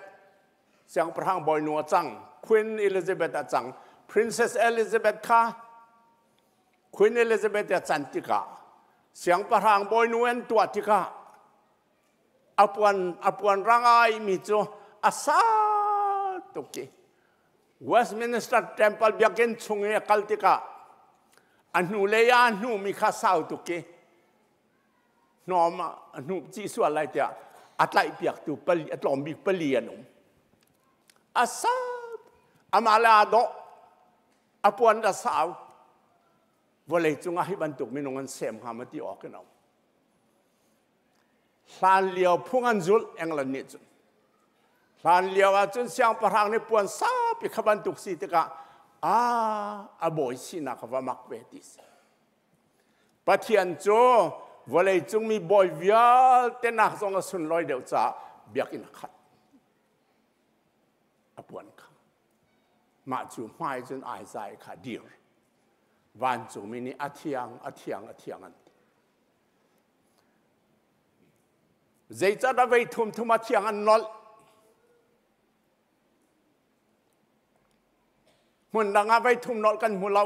เสียงประธานบอยนัวจังควีนเอลิซาเบธจัง Princess Elizabeth ค่ะควีนเอลิซาเบธจันติกาเสียงประธานบอยนัวตัวติกาอปวนร่างไอมีจูอาซาตุกี Westminster Temple เบียกินชงเอกัลติกาอันนูเลียนนูมีข้าสาวตุกีนอมนุจีส่วนอะไรเดียอัตไลเปียกตูปลีอัตลอมบิปลีนุอาซาอามาลาโดอปวนดาสาววันเลยจุงอาฮิบันตุกมินงันเซมหามาที่ออกกันเอาลานเลียวพุ่งอันจุลเองลันนิจุลานเลียวอาจุนเสียงประหังในปวนซาปิขบันตุกสิตกะอาบอยสินักว่ามักเวติสปะเทียนโจวันเลยจงมีบอยวิอาเต้นนักจงสุนลอยเดียวจ้าเบียกินขัดอปวนค่ะมาจูไม่จนอายใจขาเดียววันจงมีนี่อาเทียงอันใจจะได้ไปทุ่มอาเทียงอันนอลหุ่นดังเอาไปทุ่มนอลกันหุ่นเรา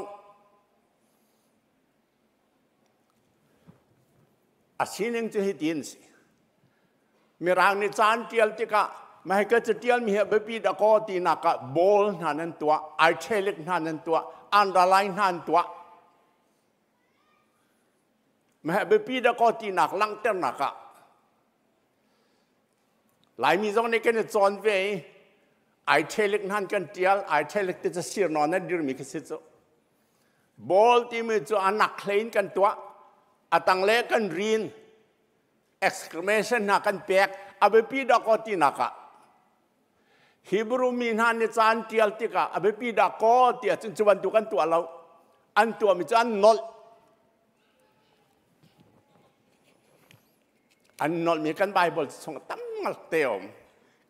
อาชีพนึงจะให้ดินสิมีรางในจานเตียลติกะไม่ให้ก็จะเตียลมีเหตุแบบดก็ตีนักบอลนั่นตัวไอเทลิกนั่นตัวอันดาไลน์นั่นตัวไม่ให้แบบดก็ตีนักลังเตอร์นักหลายมีตรงนี้กันจอนเวไอเทลิกนั่นกันเตียลไอเทลิกจะเสียนอนนั่นดีมีคิดสิบอลที่มีจะอันนักเลนกันตัวอาตังเล็กกันรีน exclamation นักกันแปกอาเบปีดากอตินักฮิบรูมีนันในจานเตียลติกะอาเบปีดากอติจนจวนตุกันตัวเราอันตัวมีจานนอลอันนอลมีกันไบเบิลส่งตั้งมาเตียว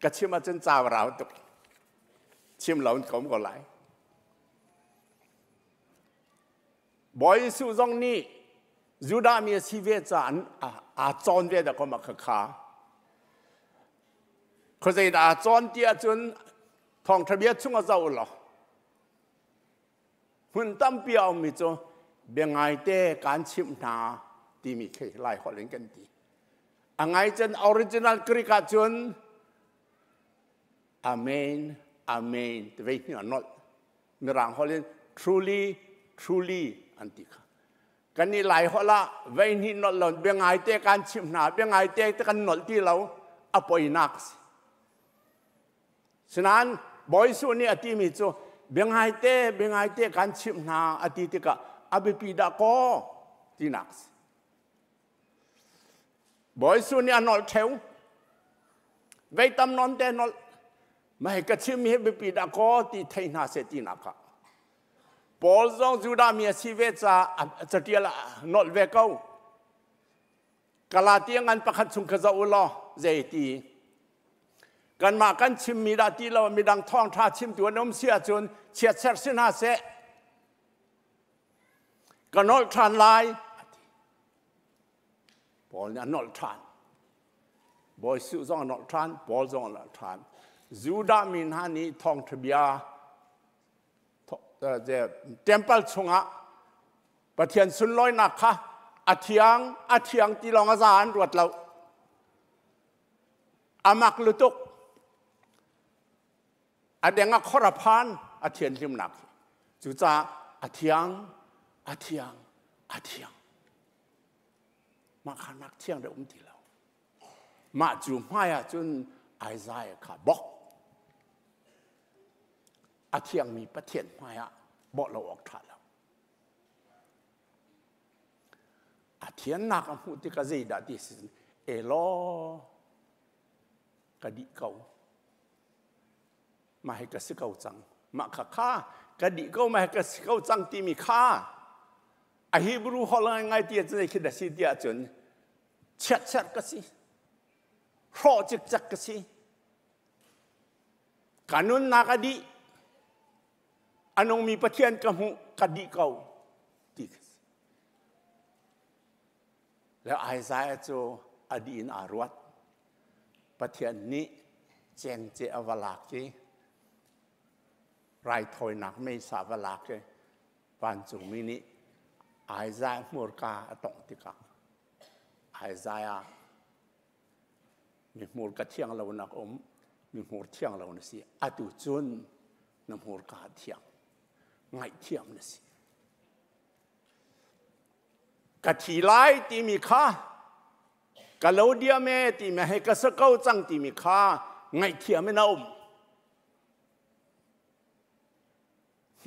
กระชิมมาจนจ้าวเราตุกชิมเหล่าเขาก็ไหลบอยสุจงนี้ยูดามีชีวิตจานจอนเวดก็มาขาเขาจะจอนเดียจนทองทะเบียนช่วงเจ้าหรอหุ่นตั้มเปียวมีจ้ะเบียงไงเต้การชิมนาที่มีเคยไล่ขอเล่นกันดีอังไงจนออริจินัลกริกาจน Amen Amen แต่ไม่มีอันนั้นมีร่างเขาเรียน truly truly อันที่ค่ะกันนี่หลายคนละเว้นหินนอลเบียงไงเตะการชิมหนาเบียงไงเตะกันนอลที่เราอภัยนักฉะนั้นบอยส่วนนี้อธิมิจูเบียงไงเตะการชิมหนาอธิที่ก็อภิปิดาก็ที่นักบอยส่วนนี้นอลเทวเวทตำนนเตนอลไม่ให้กระชิมให้อภิปิดาก็ที่ไทยนาเสตินักปอลซองจูดามีชีวิตจะเดียละนอลเวก้ากลาเตียงกันประคัตสุงขจาอุลอเจตีกันมากันชิมมีดาตีเรามีดังท้องท่าชิมตัวนมเสียจนเฉียดเสสินาเสกันนอลทานไลปอลเนี่ยนอลทานบอยสุซองนอลทานปอลซองนอลทานจูดามีนานี้ท้องทบียเทมเพิลชงะประเทศสุนลอยนักค่ะอาเทียงที่ลองอาจารย์รวดเราอามักลุตุกอาเดงะขรพันอาเทียนริมนักจุจ้าอาเทียงมาขนักเทียงเดิมที่เรามาจูไม่อะจนไอซายค่ะบอกอาเทียงมีประเทศมาอะบอกเราออกทันแล้วอาเทียนนักพูดที่กระเจียดที่สิเอโลกระดิเกามาให้กระสิเกาจังมาข้ากระดิเกามาให้กระสิเกาจังที่มีค่าไอฮิบรูฮอลไงที่จะได้คิดได้สิเดียจนเช็ดก็สิรอจักก็สิการนุนนักดีอันนงมีประเทศกับหูกดีเก่าดีแล้วไอ้สายโจอดีนอารวดประเทศนี้เจงเจอวลากจีไรถอยหนักไม่สาวลากเลยปานจุมินิไอ้สายมูลกาตงติกาไอ้สายมีมูลกาเที่ยงเราหนักมีมูลเที่ยงเราเนี่ยสิอดุจุนน้ำมูลกาเที่ยงไงเทียมนะสิกะทีไลที่มีค่ากะโลเดียเมที่ไม่ให้กะสะเก้าจังที่มีค่าไงเทียมไม่น่า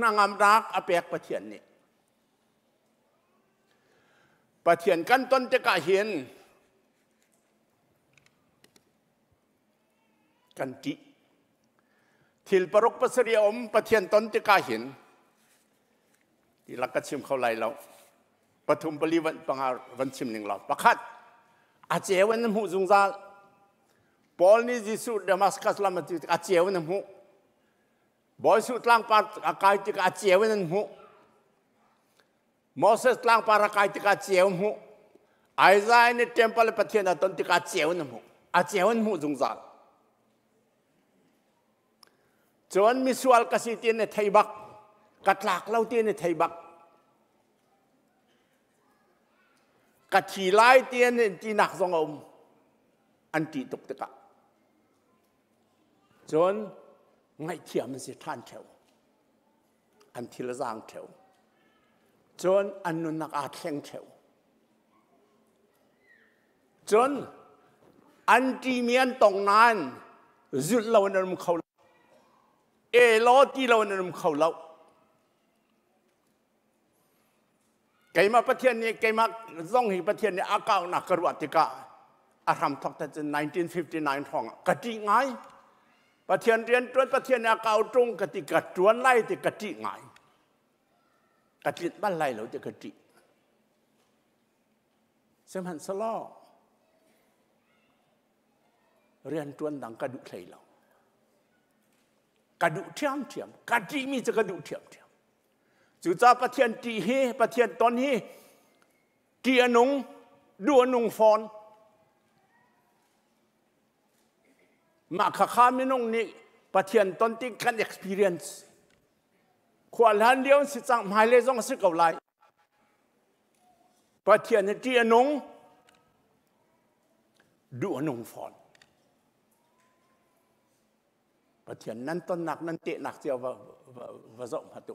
นางอำรักอเปกประเทียนนี่ประเทียนกันต้นจะกะเห็นกันจิทิลปรกปัสเรียมประเทียนต้นจะกะเห็นที่ลักชิมเขาไล่เราปฐุมปริวันปังวันชิมหนึ่งเราประคัดอาเจวันน้ำหูจุงซาปอลนี่จิสุดมัสกัสลามาติอาเจวันน้ำหูบอยสุดล่างปาอากายติกอาเจวันน้ำหูมอเสสล่างปาอากายติกอาเจวันน้ำหูไอซายนี่เทมเพิลประเทศนั้นต้นติกอาเจวันน้ำหูอาเจวันน้ำหูจุงซาจนมิสวาลกสิตินในไทยบักกัดหลักเราเตี้ยในไทยบักกัดขี่ไล่เตี้ยในที่หนักสงอมอันตีตกตะกะจนไงเทียมมันสิท่านเถวอันทีละจางเถวจนอันนุนนักอาแข่งเถวจนอันที่เมียนตรงนั้นจุดเราเนิมเขาเอโลที่เราเนิมเขาเราไกมาประเทศนี้ไกมาซ่องหิประเทศนี้อากาศนักกระวัติกาอารามทอกแต่จะ1959ท้องกติไงประเทศเรียนตรวจประเทศนี้อากาศตรงกติกาตรวนไล่ที่กติไงกติบ้านไล่เราจะกติเสมันสลอเรียนตรวนดังกระดุไทยเรากระดุเทียมกติมีจะกระดุเทียมจุดจ้าประเทศที่เฮประเทศตอนนี้ที่อนงดูอนงฟอนมาข้ามินงนี่ประเทศตอนที่กัน experience ควรหันเดียวสิจังหมายเลขต้องสิเก่าไลประเทศที่อนงดูอนงฟอน ประเทศนั้นต้นหนักนั้นเตะหนักเจียวว่าส่งพัตุ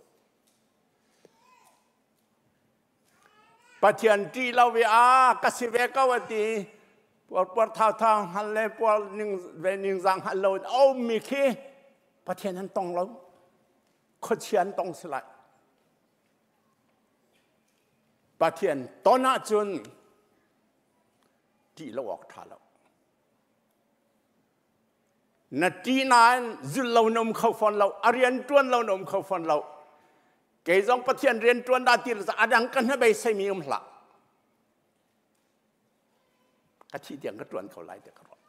ประเทศที่เราเวียกสิเวกวตีปวดเท้าทางฮัลเลปวดนิ่งเวนิ่งจังฮัลโหลเอามีขี้ประเทศนั้นต้องเราคนเชียนต้องสลายประเทศต้นน่าจุนที่เราออกท่าเรานาทีนั้นจุลเรานมเข้าฟันเราเรียนจวนเรานมเข้าฟันเราเกี่ยงประเทศเรียนจวนได้ที่เราดังกันให้ไปใส่มีอุ่มหลักกะทิเดียงก็จวนเขาไล่เด็กกระโดด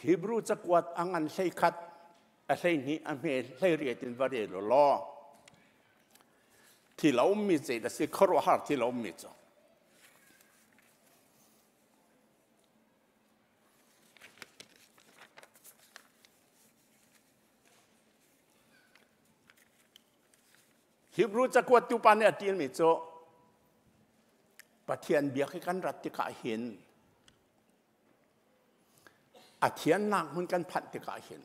ฮิบรูจะกวดอังันใช้คัดอะไรนี้อเมริใช้เรียนวันเดียวล้อที่เรามีใจแต่สิ่งครหาที่เรามีใจฮิบรูจะกวดตุปานเนี่ยที่มีใจประเทศเบียกกันรัฐที่ข้าเห็นอาเทียนนักมันกันพันที่ข้าเห็น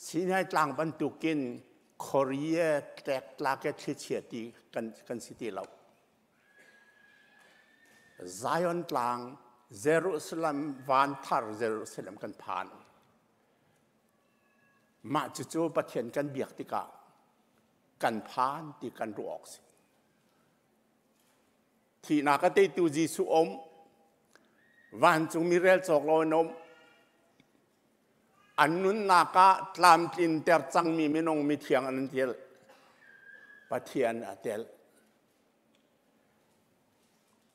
สิ่งให้ต่างบรรทุกินโคเรียแตกลากเฉียดดีกันสิที่เราไซออนต่างเยรูซาเล็มวันทาร์เยรูซาเล็มกันผ่านมาจู่ๆประเทศกันเบียกติกากันผ่านที่กันรู้ออกสิที่นักเตะตูจีสุอมวันจงมีเรื่องจอกลอยนมอันนุนนักตามจินเตอร์จังมีมินงมีเทียงอันนั้นเดียลประเทศเดียล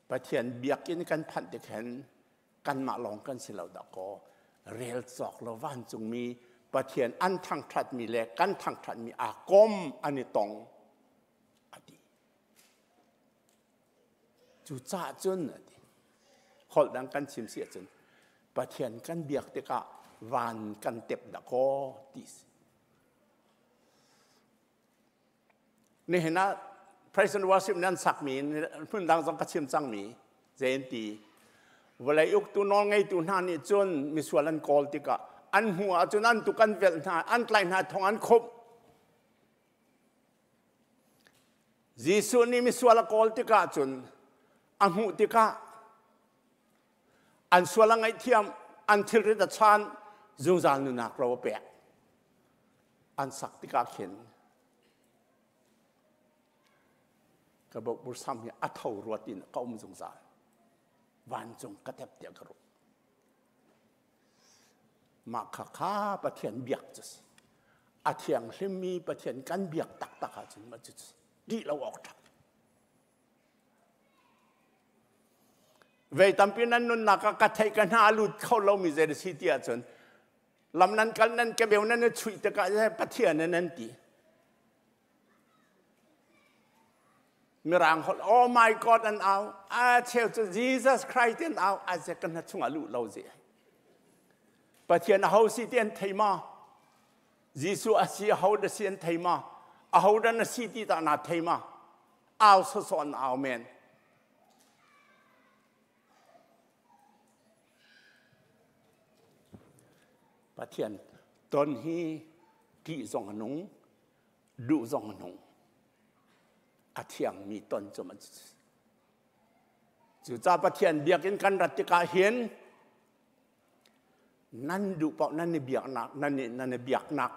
ประเทศเบียกินกันพันเด็กเห็นกันมาลองกันสิเราดอกก็เรียลจอกเราวันจงมีประเทศอันทางทัดมีแลกันทางทัดมีอากมอันนี้ตรงอดีจูจ่าจนอดีขอดังกันชิมเสียจนประเทศกันเบียกเด็กวันกันเต็บดะก็ดิสนี่เห็นนะพระสันวาสิมนั้นสักมีพื้นดังสังกัดชิมจังมีเจนตีเวลายุคตัวนองไงตัวนั้นนี่จนมีส่วนลันกอลติกะอันหัวจนอันตุกันเวลนาอันไกลนาทองอันคบจีส่วนนี้มีส่วนละกอลติกะจนอันหัวติกะอันส่วนละไงเทียมอันทิลริดชานจุงจานนุนักเราเปะอันสักติกาเข็นกระบอกบุษามเนี่ยอัฐรวดินก็จุงจานวันจงกระเทบเดียกรุมาข้าประเทศเบียกจุดอาเทียงเล่มีประเทศกันเบียกตักตักจนมาจุดดีเราออกทักเวทัมพินันนุนนักกัดไทยกันหาลุดเข้าเรามีเจริญสิทธิ์จนลำนั้นกันนั้นแกเบลนั้นช่วยตะการให้ประเทศนั้นตีมีร่างเขาโอ้ my God อันเอาเชื่อจะ Jesus Christ อันเอาอาจจะกันช่วงอาลุเราเสียประเทศเขาสิเตียนไทยมายิสุอาศัยเขาเดียนไทยมาเขาดันสิที่ตานาไทยมาเอาสอนเอาเมนประเทศตอนที่กี่สองหนุ่งดูสองหนุ่งอาเทียงมีต้นจมันจู่จ้าประเทศเบียกินกันรัติกาเห็นนั่นดูปอกนั่นนี่เบียกหนักนั่นนี่เบียกหนัก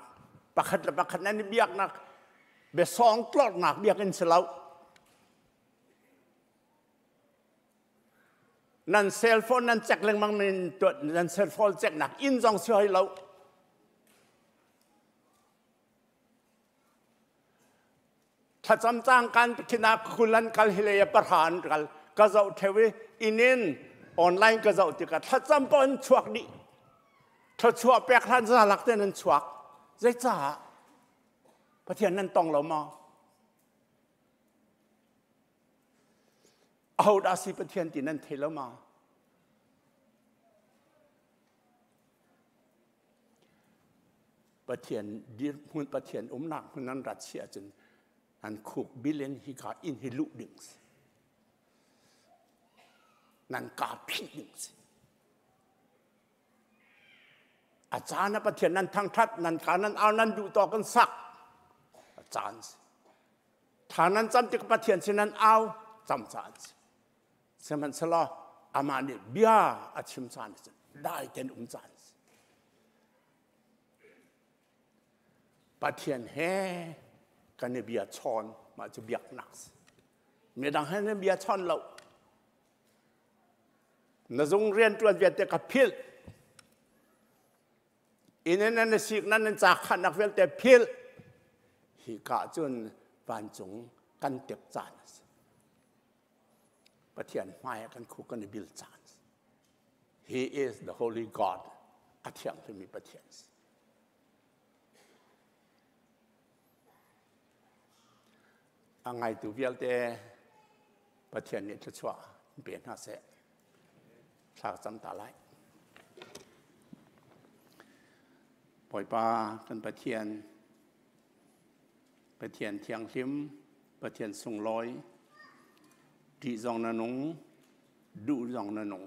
ประคัดนั่นนี่เบียกหนักเบสองตลอดหนักเบียกินเสลานั่นเซลโฟนนั่นแจ็คเล็งมังนี่ตัวนั่นเซลโฟนแจ็คหนักอินจงช่วยเราถ้าจำจ้างการพิจารณาคุณลันกัลฮิเลยประธานกันก็จะเทวีอินินออนไลน์ก็จะติดกันถ้าจำปนช่วงนี้ถ้าช่วงแปลกท่านจะหลักเต้นนั้นช่วงใจจ้าประเทศนั้นต้องเรามาเอาดาสิประเทศที่นั้นเทแล้วมาป ประเทศดิหุ่นประเทศหนักหุ่นนั้นรัสเซียจนอันคุกบิลเลนฮิกาอินฮิลุดึงสินั่นกาพิดึงสิอาจารย์ประเทศนั้นทั้งทัดนั้นการนั้นเอานั้นดูต่อกันสักอาจารย์ฐานนั้นจำที่ประเทศเช่นนั้นเอาจำจานสมันสละอามานี่เบียอาชิมจานได้เต็นจานประเทศแห่กันเบียชอนมาจะเบียกหนักไม่ดังให้เบียชอนเราในโรงเรียนตัวเวียดแต่กับพิลอินนั้นสิ่งนั้นจากขันนักเวลแต่พิลฮิกาจนบานจงกันเต็บจานประเทศไม่กันคุกกันบิลจาน He is the Holy God อาเทียงที่มีประเทศอังไงตัวเวลแต่ประเทศนี้จะชัวเปลี่ยนหน้าเสะสาวจำตาไลปล่อยปลากันประเทศเทียงลิมประเทศทรงลอยดีจองนนงดูจองนนง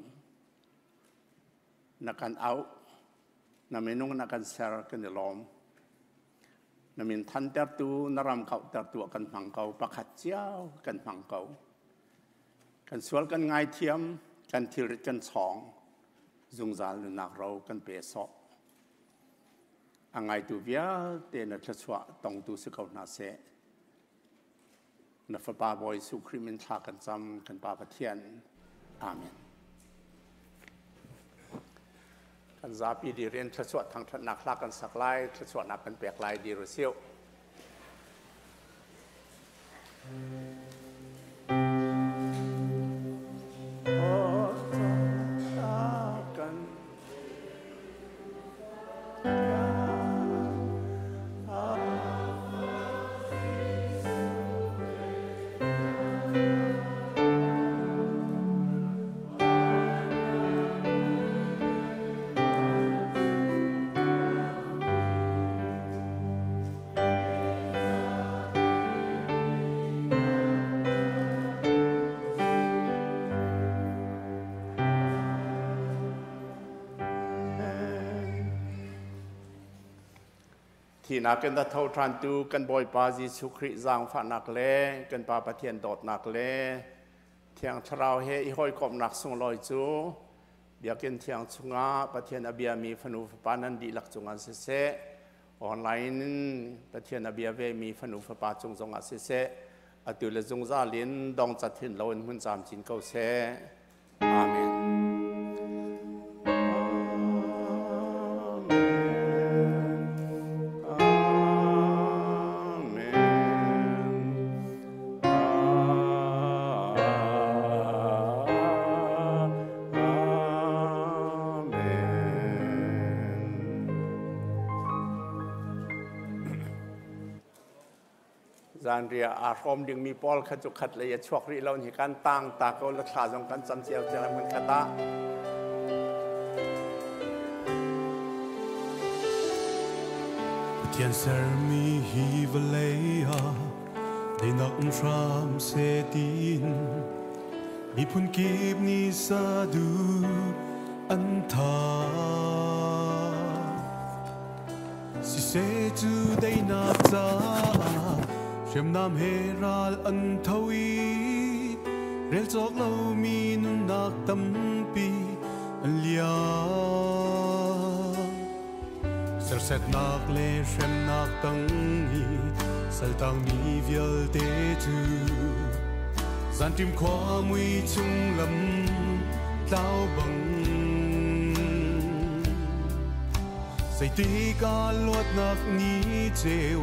นักการเอานำเมนูนักการเซอร์กันเดลอมนำมินทันเตอร์ตูนรำเขาเตอร์ตัวกันฝังเขาประคัดเจ้ากันฝังเขากันสวลกันง่ายเทียมกันทิริกันสองจุงจานหรือนักเรากันเปสออังไงตัวเวียเตนทัศวะตองตัวสกาวนาเสนับปาบอยสุคริมินทากันจำกันปาปะเทียนอาเมนกันซาปีดีเรียนทัศวะทางนักลากันสักลายทัศวะนักกันแปลกลายดีหรือเซียวที่นักกันตะเท่าทานตูกันบ่อยปาจิสุคริจางฝานักเล่กันปาปะเทียนดอดนักเล่เทียงชราวเฮอีห้อยกบนักส่งลอยจูเบียกินเทียงชุงาปะเทียนอเบียมีฟนูฟปานันดีหลักจงอาเสเซออนไลน์ปะเทียนอเบียเวมีฟนูฟปาจงอาเสเซอตุลจงซาลินดองจัดถิ่นเราหุ่นจามจินเก้าเซอาเมนจานเรียอารมณ์ดึงมีปอลขจุขัดเลยชวกรีเราเห็นการตั้งตาเขาลักษณะของการจำเจียวจะทำมันคตาเทียนเซอร์มีฮีวเลย์ได้นักทรามเซตินมีพุนกีบนิสาดูอันทาสิเซจูได้นับจาเชื่อมน้ำเฮรัลอันทวีเรลจอกเรามีนุนนักตั้มปีอันเลียเสรเสดนักเล่เชื่อมนักตั้งฮีสัลตังมีเวียลเตจูสันติมความวิจุงลำเต้าบังใส่ตีการลวดนักนี้เจว